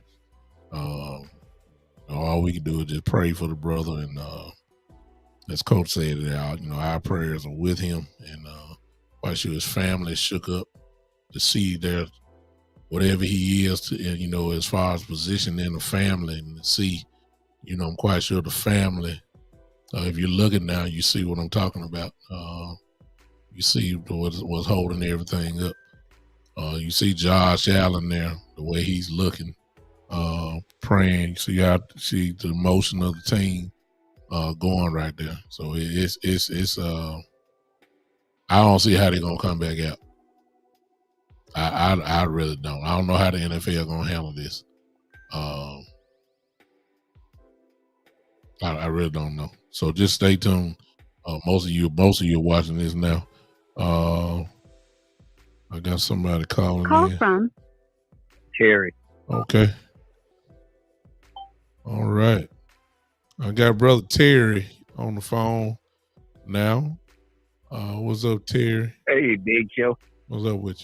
All we can do is just pray for the brother, and as Coach said, our prayers are with him, and quite sure his family shook up to see their whatever he is, as far as position in the family, and to see, I'm quite sure the family. If you're looking now, you see what I'm talking about. You see what's holding everything up. You see Josh Allen there, the way he's looking, praying. See the emotion of the team going right there. So it's I don't see how they're gonna come back out. I really don't. I don't know how the NFL gonna handle this. I really don't know. So just stay tuned. Most of you are watching this now. I got somebody calling Call in. from Terry. Okay. All right. I got brother Terry on the phone now. What's up, Terry? Hey, Big Show. What's up with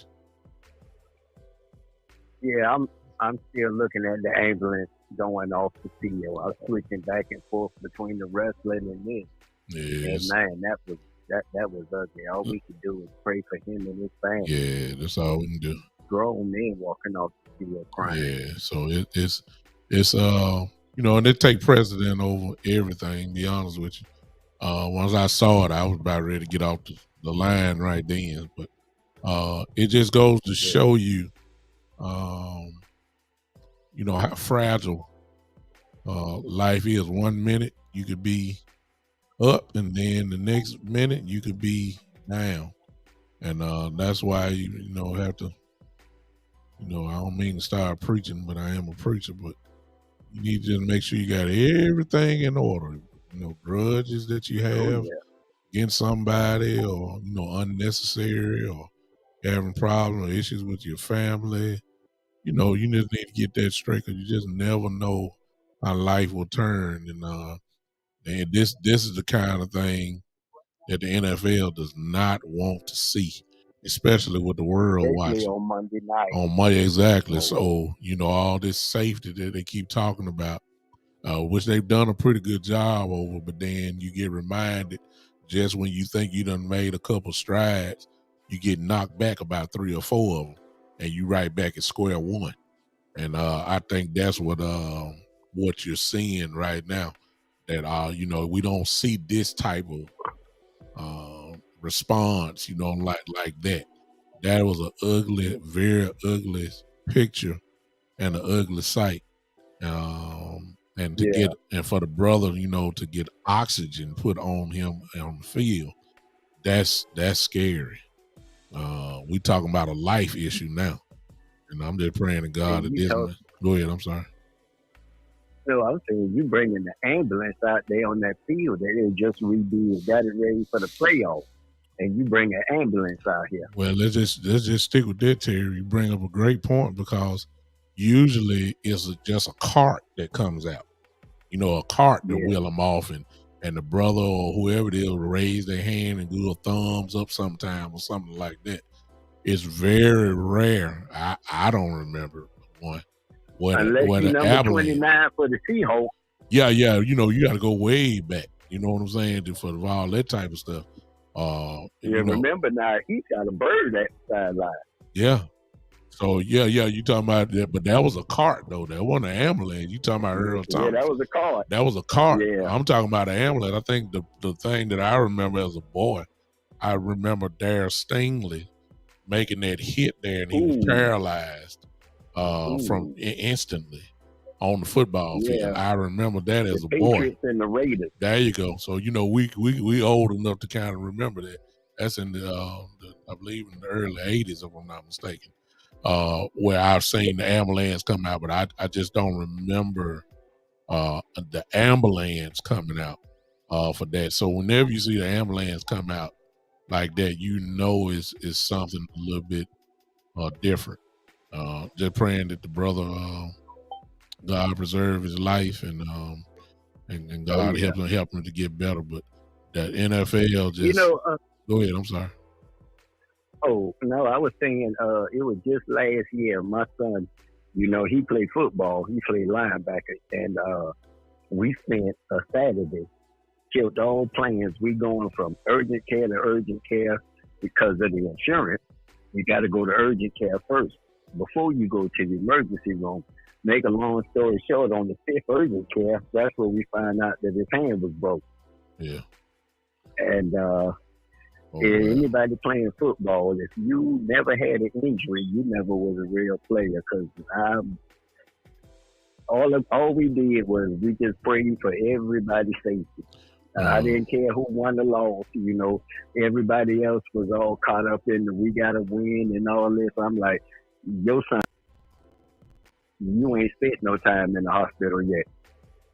you? Yeah, I'm still looking at the ambulance going off the field. I was switching back and forth between the wrestling and this. Yes. And man, that was ugly. All we could do was pray for him and his family. Yeah, that's all we can do. Grown men walking off the field crying. Yeah, so it's and it take precedent over everything, to be honest with you. Once I saw it, I was about ready to get off the line right then. But it just goes to show you, how fragile life is. 1 minute you could be up, and then the next minute you could be down. And that's why you have to, I don't mean to start preaching, but I am a preacher. But you need to just make sure you got everything in order. Grudges that you have against somebody, or unnecessary, or having problems or issues with your family. You just need to get that straight, because you just never know how life will turn. And this is the kind of thing that the NFL does not want to see, especially with the world watching on Monday night. On Monday, exactly. So all this safety that they keep talking about, which they've done a pretty good job over, but then you get reminded just when you think you done made a couple strides, you get knocked back about 3 or 4 of them, and you right back at square one. And I think that's what what you're seeing right now. That we don't see this type of response, like that. That was an ugly, very ugly picture and an ugly sight. And for the brother, to get oxygen put on him on the field, that's scary. We talking about a life issue now, and I'm just praying to God that this. Go ahead. I'm sorry. So I was saying, you bringing the ambulance out there on that field that they just redid, got it ready for the playoffs, and you bring an ambulance out here. Well, let's just stick with that, Terry. You bring up a great point, because usually it's just a cart that comes out. A cart to wheel them off, and the brother or whoever it is will raise their hand and do a thumbs up sometime or something like that. It's very rare. I don't remember one. Unless you number 29 for the Seahawks. Yeah. You got to go way back. You know what I'm saying? For all that type of stuff. Remember now, he's got a bird at the sideline. Yeah. So you talking about that, but that was a cart though. That wasn't an ambulance. You talking about Earl Thomas? Yeah, that was a cart. That was a cart. Yeah. I'm talking about an ambulance. I think the thing that I remember as a boy, I remember Darryl Stingley making that hit there, and he was paralyzed from instantly on the football field. I remember that as a boy. Patriots and the Raiders. There you go. So we old enough to kind of remember that. That's in the I believe in the early '80s, if I'm not mistaken. Where I've seen the ambulance come out, but I just don't remember the ambulance coming out for that. So whenever you see the ambulance come out like that, is something a little bit different. Just praying that the brother, God preserve his life, and God help him to get better. But that NFL just go ahead. I'm sorry. Oh no, I was saying it was just last year. My son, he played football. He played linebacker, and we spent a Saturday killed all plans. We going from urgent care to urgent care because of the insurance. You got to go to urgent care first before you go to the emergency room. Make a long story short, on the 5th urgent care, that's where we find out that his hand was broke. Yeah. And anybody playing football, if you never had an injury, you never was a real player. Because all we did was we just prayed for everybody's safety. I didn't care who won or lost. Everybody else was all caught up in the we gotta win and all this. I'm like, your son, you ain't spent no time in the hospital yet.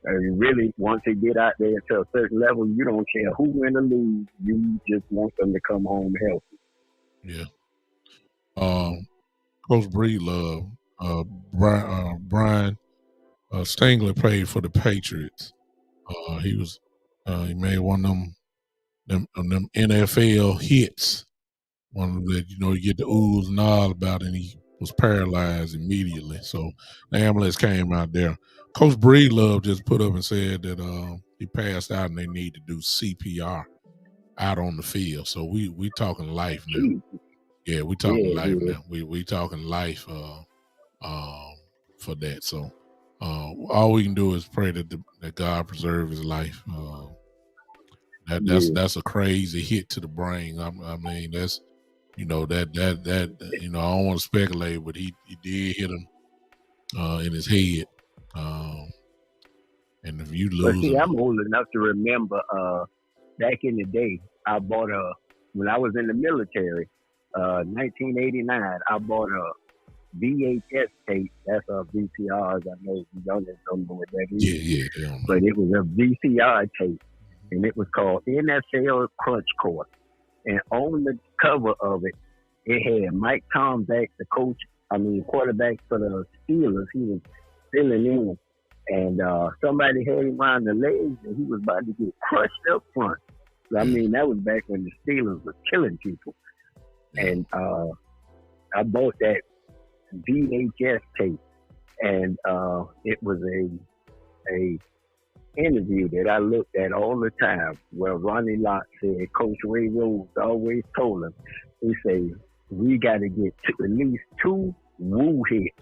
Really, once they get out there to a certain level, you don't care who win or lose. You just want them to come home healthy. Yeah. Coach Breedlove, Brian Stingley played for the Patriots. He made one of them NFL hits. One that you get the oohs and all about, and he was paralyzed immediately. So the ambulance came out there. Coach Breedlove just put up and said that he passed out and they need to do CPR out on the field. So we talking life now. Yeah, we talking life now. We talking life for that. So all we can do is pray that God preserve his life. That's a crazy hit to the brain. I mean, that's I don't want to speculate, but he did hit him in his head. And if you lose, I'm old enough to remember back in the day. I bought when I was in the military, 1989. I bought a VHS tape. That's a VCRs. I know you don't know what that is. Yeah. But it was a VCR tape, and it was called NFL Crunch Course. And on the cover of it, it had Mike Tomback, the quarterback for the Steelers. He was filling in, and somebody had him around the legs, and he was about to get crushed up front. I mean, that was back when the Steelers were killing people. And I bought that VHS tape, and it was a interview that I looked at all the time where Ronnie Lott said Coach Ray Rhodes always told him, he said, we got to get to at least 2 woo hits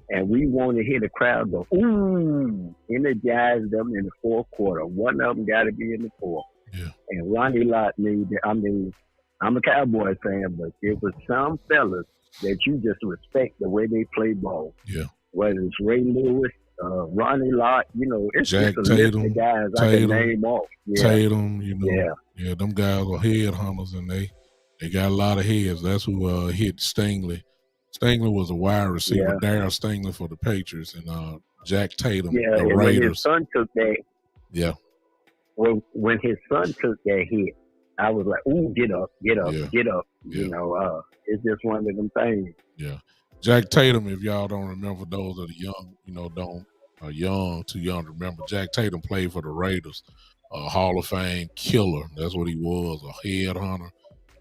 And we want to hear the crowd go, ooh, energize them in the fourth quarter. One of them got to be in the fourth. Yeah. And Ronnie Lott made it. I mean, I'm a Cowboy fan, but it was some fellas that you just respect the way they play ball. Yeah. Whether it's Ray Lewis, Ronnie Lott, it's Jack just a list Tatum, of guys I can name off. Yeah. Tatum, yeah, them guys are head hunters, and they got a lot of heads. That's who hit Stingley. Stingley was a wide receiver. Yeah. Darryl Stingley for the Patriots, and Jack Tatum, Yeah, the and Raiders. when his son took that, yeah, when his son took that hit, I was like, ooh, get up, get up, Yeah. get up. Yeah. It's just one of them things. Yeah. Jack Tatum, if y'all don't remember, those that are young, too young to remember, Jack Tatum played for the Raiders, a Hall of Fame killer. That's what he was, a head hunter.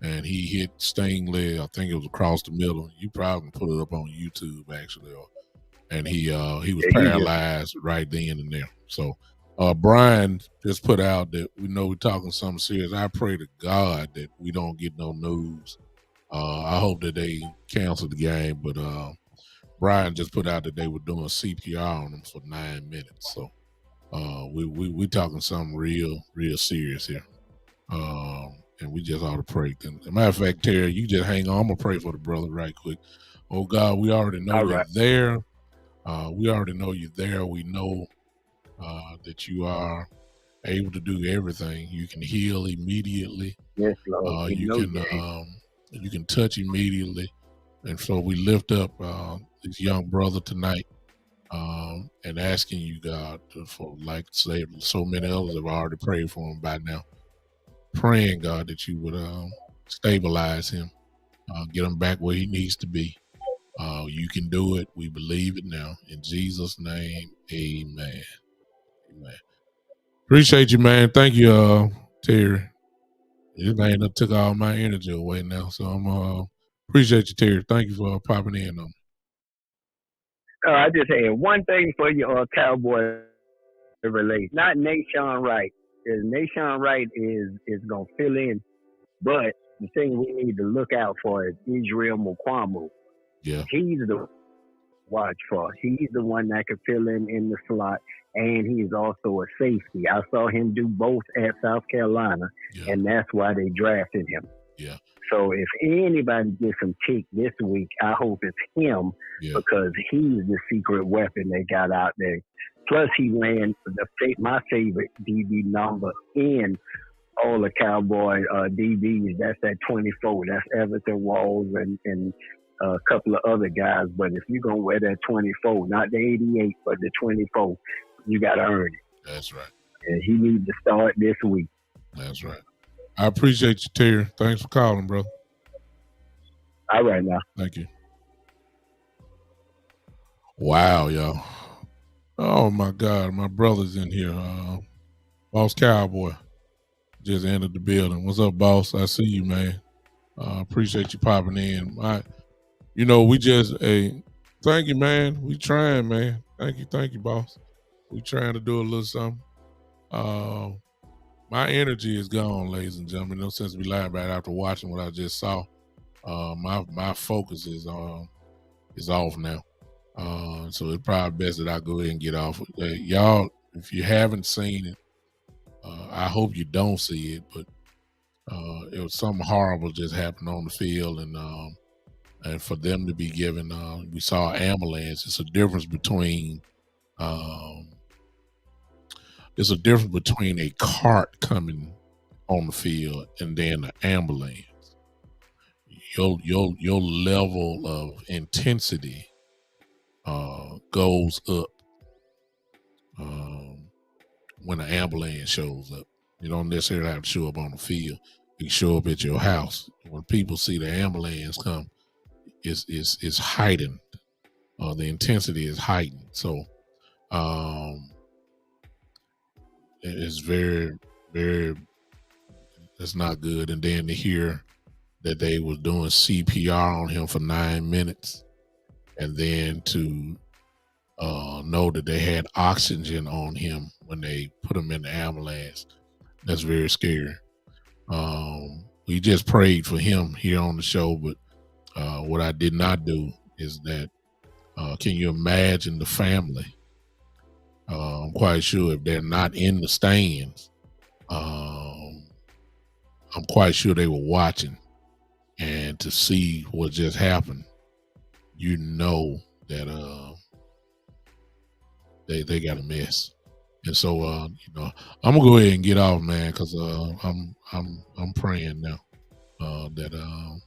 And he hit Stingley, I think it was across the middle. You probably can put it up on YouTube, actually. And he was paralyzed right then and there. So Brian just put out that we know we're talking something serious. I pray to God that we don't get no news. I hope that they cancel the game, but Brian just put out that they were doing CPR on him for 9 minutes. So we talking something real serious here. And we just ought to pray. As a matter of fact, Terry, you just hang on. I'm going to pray for the brother right quick. Oh, God, we already know you're there. We already know you're there. We know that you are able to do everything. You can heal immediately. Yes, Lord. You can touch immediately. And so we lift up this young brother tonight and asking you, God, for like say so many others have already prayed for him by now. Praying, God, that you would stabilize him, get him back where he needs to be. You can do it. We believe it now. In Jesus' name, amen. Amen. Appreciate you, man. Thank you, Terry. This man took all my energy away now. So I'm appreciate you, Terry. Thank you for popping in on me. I just had one thing for you, Cowboy relate. Not Nation Wright. Nation Wright is gonna fill in, but the thing we need to look out for is Israel Mukwamu. Yeah, he's the watch for. He's the one that can fill in the slot, and he's also a safety. I saw him do both at South Carolina, and that's why they drafted him. Yeah. So if anybody gets some kick this week, I hope it's him because he's the secret weapon they got out there. Plus, he ran my favorite DB number in all the Cowboy DBs. That's that 24. That's Everton Walls and a couple of other guys. But if you're going to wear that 24, not the 88, but the 24, you got to earn it. That's right. And he needs to start this week. That's right. I appreciate you, Terry. Thanks for calling, brother. All right, now. Thank you. Wow, y'all. Oh, my God. My brother's in here. Boss Cowboy just entered the building. What's up, boss? I see you, man. Appreciate you popping in. We just, thank you, man. We trying, man. Thank you, boss. We trying to do a little something. My energy is gone, ladies and gentlemen. No sense me lying about it after watching what I just saw. My focus is off now. So it's probably best that I go ahead and get off. Y'all, if you haven't seen it, I hope you don't see it, but it was something horrible just happened on the field, and for them to be given, we saw an ambulance. It's a difference between a cart coming on the field and then an ambulance. Your level of intensity goes up when an ambulance shows up. You don't necessarily have to show up on the field. You can show up at your house. When people see the ambulance come, it's heightened. The intensity is heightened. So it's very, very, that's not good. And then to hear that they was doing CPR on him for 9 minutes, and then to know that they had oxygen on him when they put him in the ambulance, that's very scary. We just prayed for him here on the show, but what I did not do is that Can you imagine the family? I'm quite sure if they're not in the stands, um, I'm quite sure they were watching, and to see what just happened, you know that they got a mess. And so I'm gonna go ahead and get off, man, because I'm praying now that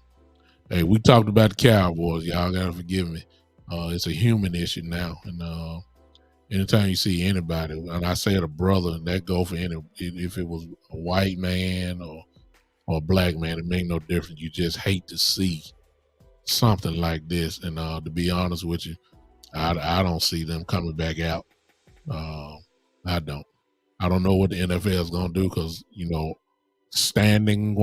hey, we talked about the Cowboys. Y'all gotta forgive me. It's a human issue now, and anytime you see anybody, and I say a brother, and that go for any, if it was a white man or a black man, it make no difference. You just hate to see something like this. And to be honest with you, I don't see them coming back out. Uh, I don't. I don't know what the NFL is going to do because, standings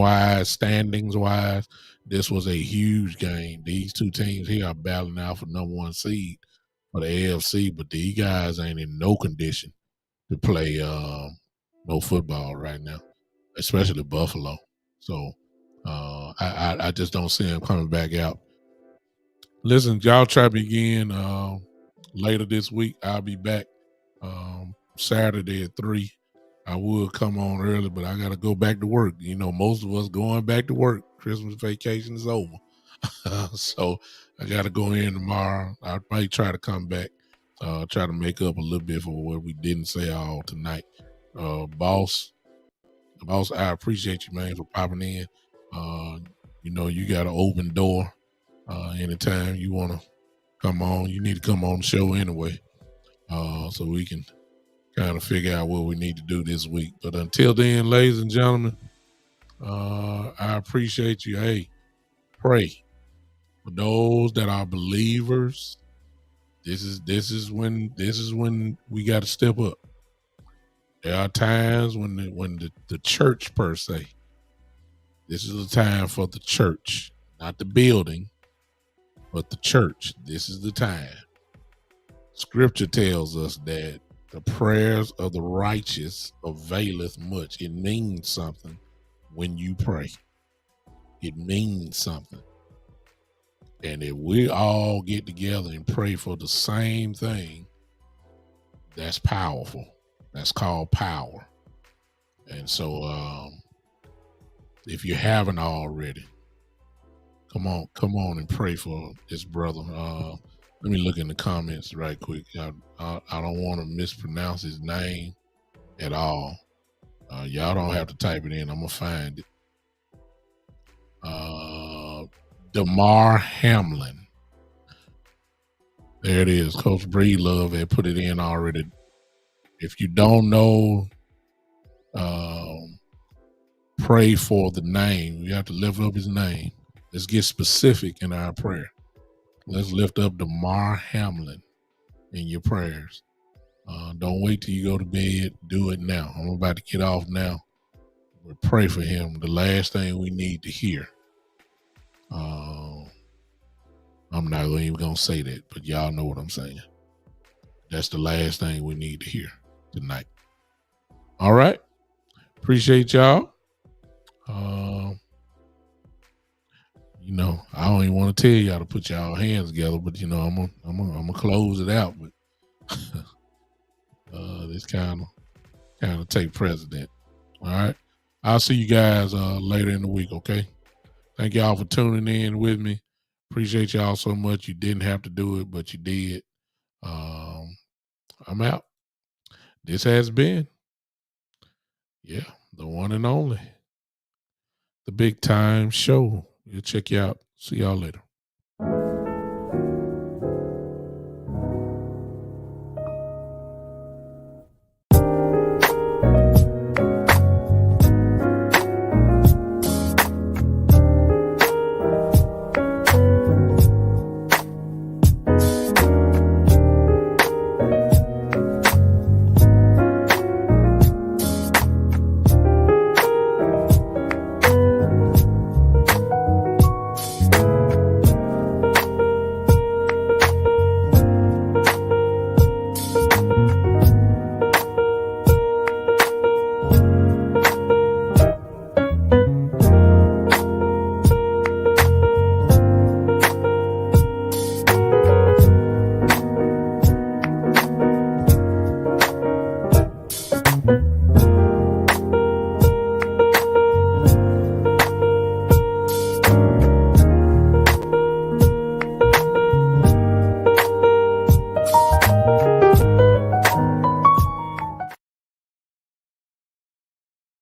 wise, this was a huge game. These two teams here are battling out for number one seed for the AFC, but these guys ain't in no condition to play no football right now, especially Buffalo. So I just don't see them coming back out. Listen, y'all try me again later this week. I'll be back Saturday at 3. I will come on early, but I got to go back to work. Most of us going back to work. Christmas vacation is over. So I got to go in tomorrow. I might try to come back, try to make up a little bit for what we didn't say all tonight. Boss, I appreciate you, man, for popping in. You got an open door. Anytime you want to come on, you need to come on the show anyway, so we can kind of figure out what we need to do this week. But until then, ladies and gentlemen, I appreciate you. Hey, pray for those that are believers. This is when we got to step up. There are times when the church per se. This is the time for the church, not the building, but the church. This is the time. Scripture tells us that the prayers of the righteous availeth much. It means something when you pray. It means something. And if we all get together and pray for the same thing, that's powerful. That's called power. And so if you haven't already, come on and pray for this brother. Let me look in the comments right quick. I don't want to mispronounce his name at all. Y'all don't have to type it in. I'm going to find it. Damar Hamlin. There it is. Coach Breedlove had put it in already. If you don't know, pray for the name. You have to lift up his name. Let's get specific in our prayer. Let's lift up Damar Hamlin in your prayers. Don't wait till you go to bed. Do it now. I'm about to get off now. But pray for him. The last thing we need to hear. I'm not even going to say that, but y'all know what I'm saying. That's the last thing we need to hear tonight. All right. Appreciate y'all. I don't even want to tell y'all to put y'all hands together, but I'm gonna close it out. But this kind of take precedent. All right. I'll see you guys later in the week. Okay. Thank y'all for tuning in with me. Appreciate y'all so much. You didn't have to do it, but you did. I'm out. This has been, the one and only, the Big Time Show. We'll check you out. See y'all later.